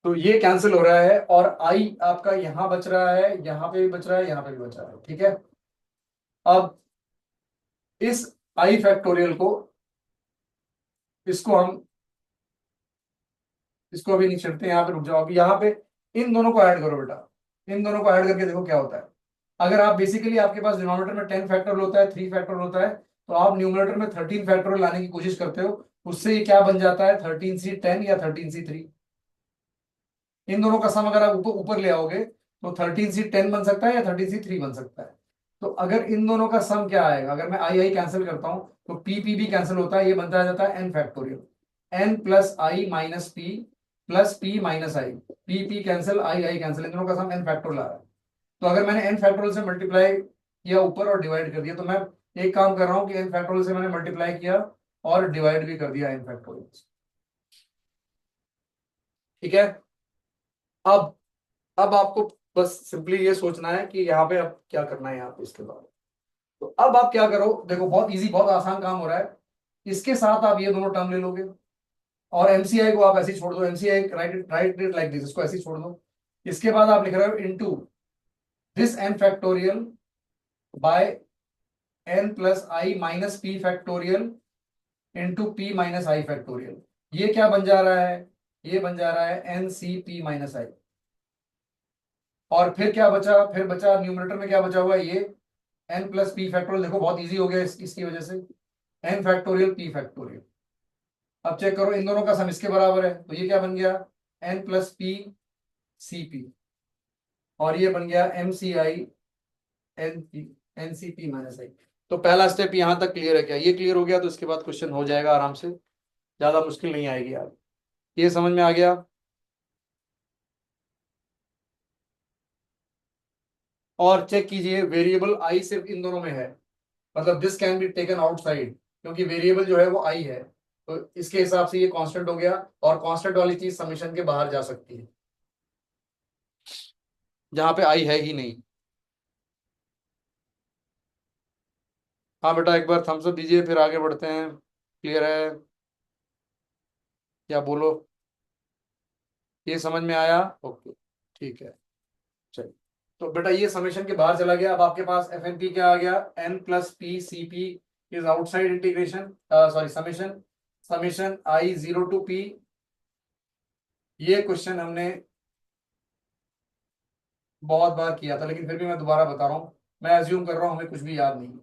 तो ये कैंसिल हो रहा है। और आई आपका यहां बच रहा है, यहां पे भी बच रहा है, यहां पे भी बच रहा है। ठीक है। अब इस आई फैक्टोरियल को, इसको हम, इसको अभी नहीं छिड़ते, यहाँ पे रुक जाओ। अभी यहाँ पे इन दोनों को ऐड करो बेटा, इन दोनों को ऐड करके देखो क्या होता है। अगर आप बेसिकली आपके पास डिनोमिनेटर में 10 फैक्टोरियल होता है, 3 फैक्टोरियल होता है, तो आप न्यूमरेटर में 13 फैक्टोरियल लाने की कोशिश करते हो, उससे ये क्या बन जाता है 13C10 या 13C3। इन दोनों का सम अगर आप ऊपर ऊपर ले आओगे तो 13C10 बन सकता है या 13C3 बन सकता है। तो अगर इन दोनों का सम क्या आएगा, अगर मैं आई आई कैंसिल करता हूं तो पी पी भी कैंसिल होता है, ये बनता आ जाता है n factorial, n plus I minus p plus p minus i, p cancel i i cancel, इन दोनों का सम एन फैक्टोरियल आ रहा है। तो अगर मैंने एन फैक्टोरियल से मल्टीप्लाई किया ऊपर और डिवाइड कर दिया, तो मैं एक काम कर रहा हूं कि एन फैक्टोरियल से मैंने मल्टीप्लाई किया और डिवाइड भी कर दिया एन फैक्टोरियल से। ठीक है। अब अब आपको बस सिंपली ये सोचना है कि यहाँ पे अब क्या करना है यहाँ पे इसके बाद। तो अब आप क्या करो, देखो बहुत इजी, बहुत आसान काम हो रहा है। इसके साथ आप ये दोनों टर्म ले लोगे और एमसीआई को आप ऐसे ही छोड़ दो, MCI right right it like this, इसको ऐसे ही छोड़ दो। इसके बाद आप लिख रहे हो into this N factorial by N plus I minus P factorial into P minus I factorial. ये क्या बन जा रहा है, ये बन जा रहा है एन सी पी माइनस आई। और फिर क्या बचा, फिर बचा न्यूमरेटर में क्या बचा हुआ है, ये एन प्लस पी फैक्टोरियल। देखो बहुत इजी हो गया इसकी वजह से, एन फैक्टोरियल पी फैक्टोरियल। अब चेक करो इन दोनों का सम इसके बराबर है, तो ये क्या बन गया, N plus P C p, और ये बन गया m C i n p n C P minus i. तो पहला स्टेप यहां तक क्लियर है क्या, ये क्लियर हो गया तो इसके बाद क्वेश्चन हो जाएगा आराम से, ज्यादा मुश्किल नहीं आएगी यार। ये समझ में आ गया। और चेक कीजिए वेरिएबल आई सिर्फ इन दोनों में है, मतलब this can be taken outside, क्योंकि वेरिएबल जो है वो आई है, तो इसके हिसाब से ये कांस्टेंट हो गया, और कांस्टेंट वाली चीज समीशन के बाहर जा सकती है जहां पे आई है ही नहीं। हाँ बेटा एक बार थम्स अप दीजिए फिर आगे बढ़ते हैं, क्लियर है क्या बोलो, ये समझ में आया, ओके ठीक है। चलिए, तो बेटा ये समेशन के बाहर चला गया, अब आपके पास एफ एन पी क्या आ गया, N plus P C P is outside integration, sorry summation, summation I zero to P. ये क्वेश्चन हमने बहुत बार किया था, लेकिन फिर भी मैं दोबारा बता रहा हूँ, मैं एज्यूम कर रहा हूँ हमें कुछ भी याद नहीं है।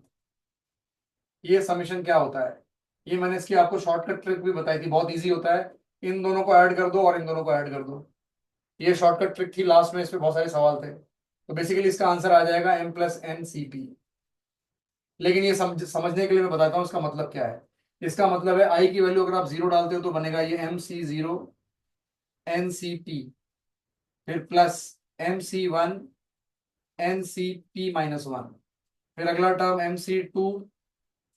ये समेशन क्या होता है, ये मैंने इसकी आपको शॉर्टकट ट्रिक भी बताई थी, बहुत इजी होता है, इन दोनों को ऐड कर दो और इन दोनों को ऐड कर दो। ये शॉर्टकट ट्रिक थी, लास्ट में इस पे बहुत सारे सवाल थे, तो बेसिकली इसका आंसर आ जाएगा M plus N C P. लेकिन ये समझने के लिए मैं बताता हूँ इसका मतलब क्या है। इसका मतलब है आई की वैल्यू अगर आप जीरो डालते हो तो बनेगा ये m C zero n C p, फिर plus m C one n C P minus one, फिर अगला term m C two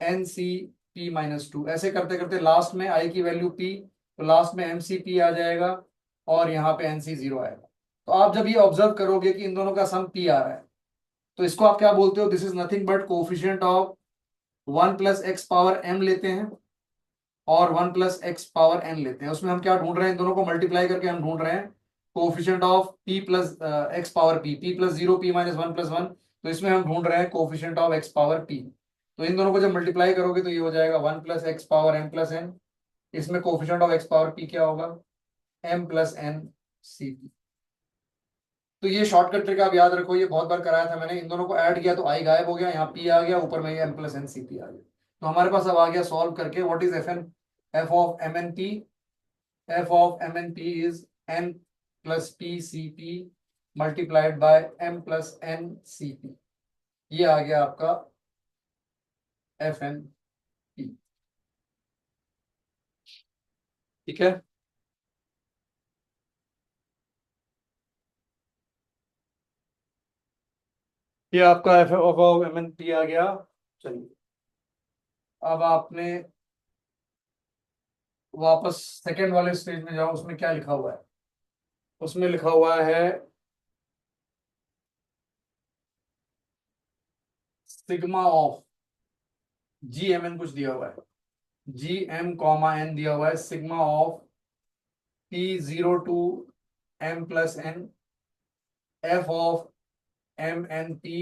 n C P minus two, ऐसे करते करते लास्ट में आई की वैल्यू पी, तो लास्ट में एम सी पी आ जाएगा और यहाँ पे एन सी जीरो आएगा। तो आप जब ये ऑब्जर्व करोगे कि इन दोनों का सम पी आ रहा है, तो इसको आप क्या बोलते हो, this is nothing but coefficient of one plus x power M लेते हैं और one plus x power N लेते हैं। उसमें हम क्या ढूंढ रहे हैं, इन दोनों को मल्टीप्लाई करके हम ढूंढ रहे हैं coefficient of P plus x power P, P plus zero P minus one plus one, तो इसमें हम ढूंढ रहे हैं coefficient of x power P. तो इन दोनों को जब मल्टीप्लाई करोगे तो ये हो जाएगा one plus x power M plus n, इसमें coefficient of x power p क्या होगा, m plus N C p. तो ये शॉर्टकट ट्रिक आप याद रखो, ये बहुत बार कराया था मैंने, इन दोनों को ऐड किया तो आई गायब हो गया, यहाँ पी आ गया, ऊपर में ये M plus N C p आ गया। तो हमारे पास अब आ गया सॉल्व करके, what is f n, F of M N p, f of M N p is n plus P C p multiplied by m plus N C p. ये आ गया आपका एफ एन पी, ठीक है। ये आपका f of M N p आ गया। चलिए, अब आपने वापस सेकेंड वाले स्टेज में जाओ, उसमें क्या लिखा हुआ है, उसमें लिखा हुआ है sigma of G M N, कुछ दिया हुआ है जी एम कॉमा एन दिया हुआ है, sigma of P zero to M plus N F of M N P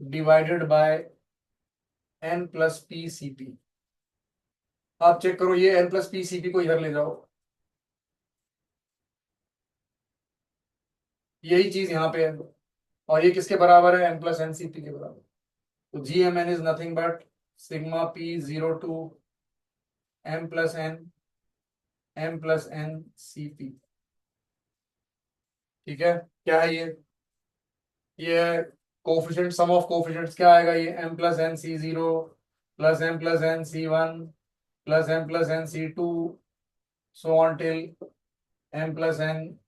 divided by N plus P C P. आप चेक करो, ये N plus P C P को इधर ले जाओ, यही चीज यहाँ पे है, और ये किसके बराबर है, N plus N C P के बराबर। तो G M N is nothing but sigma P zero to M plus N M plus N C P, ठीक है। क्या है ये कोफिशिएंट, सम ऑफ कोफिशिएंट्स क्या आएगा, ये M plus N C zero plus M plus N C one plus M plus N C two, so on till M plus N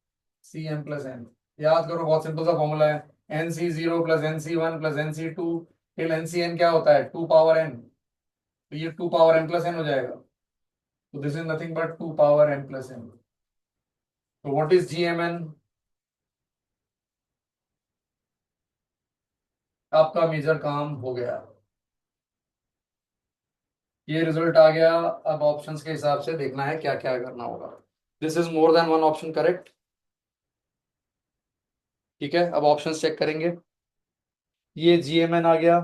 C M plus N. याद करो, बहुत सिंपल सा फॉर्मूला है, N C zero plus N C one plus N C two till N C N क्या होता है, टू पावर एन, तो ये two power N plus N हो जाएगा। तो this is nothing but two power N plus n. तो what is g M n, आपका मेजर काम हो गया, ये रिजल्ट आ गया। अब ऑप्शंस के हिसाब से देखना है क्या क्या करना होगा। This is more than one option correct, ठीक है। अब ऑप्शंस चेक करेंगे, ये जीएमएन आ गया,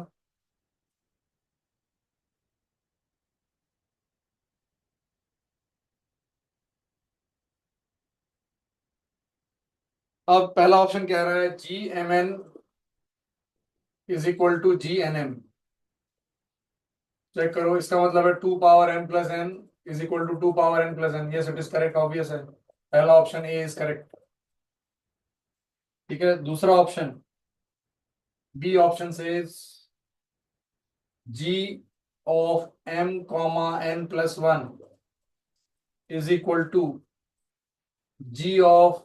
अब पहला ऑप्शन कह रहा है G M N is equal to G N M. Check करो, इसका मतलब है two power M plus N is equal to 2 power n plus n। Yes it is correct, obvious है, पहला ऑप्शन ए इज करेक्ट। ठीक है, दूसरा ऑप्शन बी ऑप्शन से g of m comma n plus 1 is equal to g of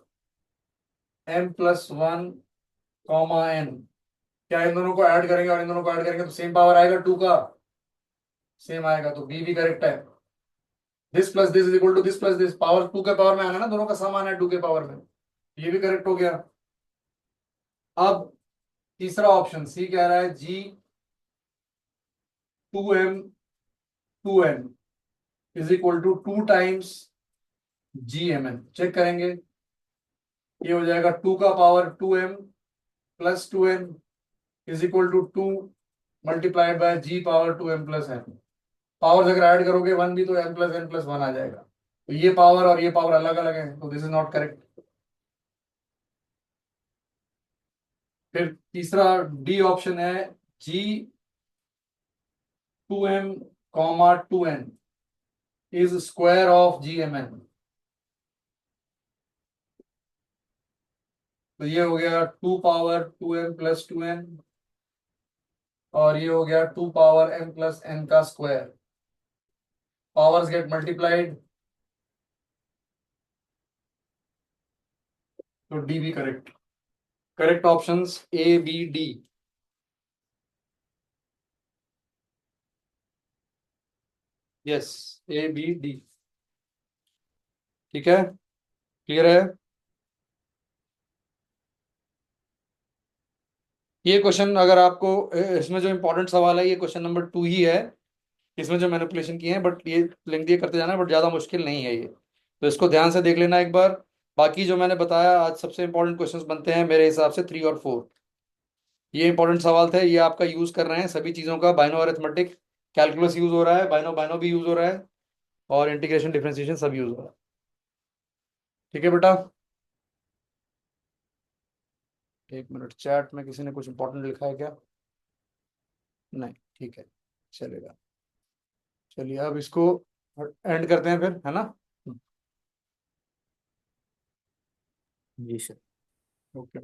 m plus 1 comma n। क्या इन दोनों को ऐड करेंगे और इन दोनों को ऐड करेंगे तो सेम पावर आएगा 2 का, सेम आएगा, तो बी भी करेक्ट है। This plus this is equal to this plus this, power 2 के पावर में आना ना, दोनों का सम आना है 2 के पावर में, ये भी करेक्ट हो गया। अब तीसरा ऑप्शन सी कह रहा है G 2m 2n is equal to 2 times GMN। Check करेंगे, ये हो जाएगा 2 का power 2m plus 2n is equal to 2 multiplied by g power 2m plus n। Power अगर ऐड करोगे 1 भी तो m प्लस n प्लस 1 आ जाएगा, तो ये पावर और ये पावर अलग अलग है, तो दिस इज नॉट करेक्ट। फिर तीसरा डी ऑप्शन है g 2m comma 2n is square of GMN। तो ये हो गया 2 पावर 2m प्लस 2n और ये हो गया 2 पावर m प्लस n का स्क्वायर। पावर्स गेट मल्टीप्लाइड, तो डी भी correct. Correct options A B D. Yes, A B D. ठीक है, क्लियर है। ये क्वेश्चन अगर आपको इसमें जो इंपॉर्टेंट सवाल है ये क्वेश्चन नंबर 2 ही है, इसमें जो मैनिपुलेशन किए हैं, बट ये लिंक दिए करते जाना, बट ज़्यादा मुश्किल नहीं है ये, तो इसको ध्यान से देख लेना एक बार। बाकी जो मैंने बताया आज सबसे इंपॉर्टेंट क्वेश्चंस बनते हैं मेरे हिसाब से 3 और 4। ये इंपॉर्टेंट सवाल थे, ये आपका यूज़ कर रहे हैं सभी चीज़ों का, बाइनो अरिथमेटिक कैलकुलस यूज़ हो रहा है, बाइनो बाइनो भी यूज़ हो रहा है, और इंटीग्रेशन डिफरेंशिएशन सब यूज़ हो रहा है। ठीक है बेटा, एक मिनट, चैट में किसी ने कुछ इंपॉर्टेंट लिखा है क्या? नहीं, ठीक है, चलेगा। चलिए अब इसको एंड करते हैं फिर, है ना? जी सर। ओके।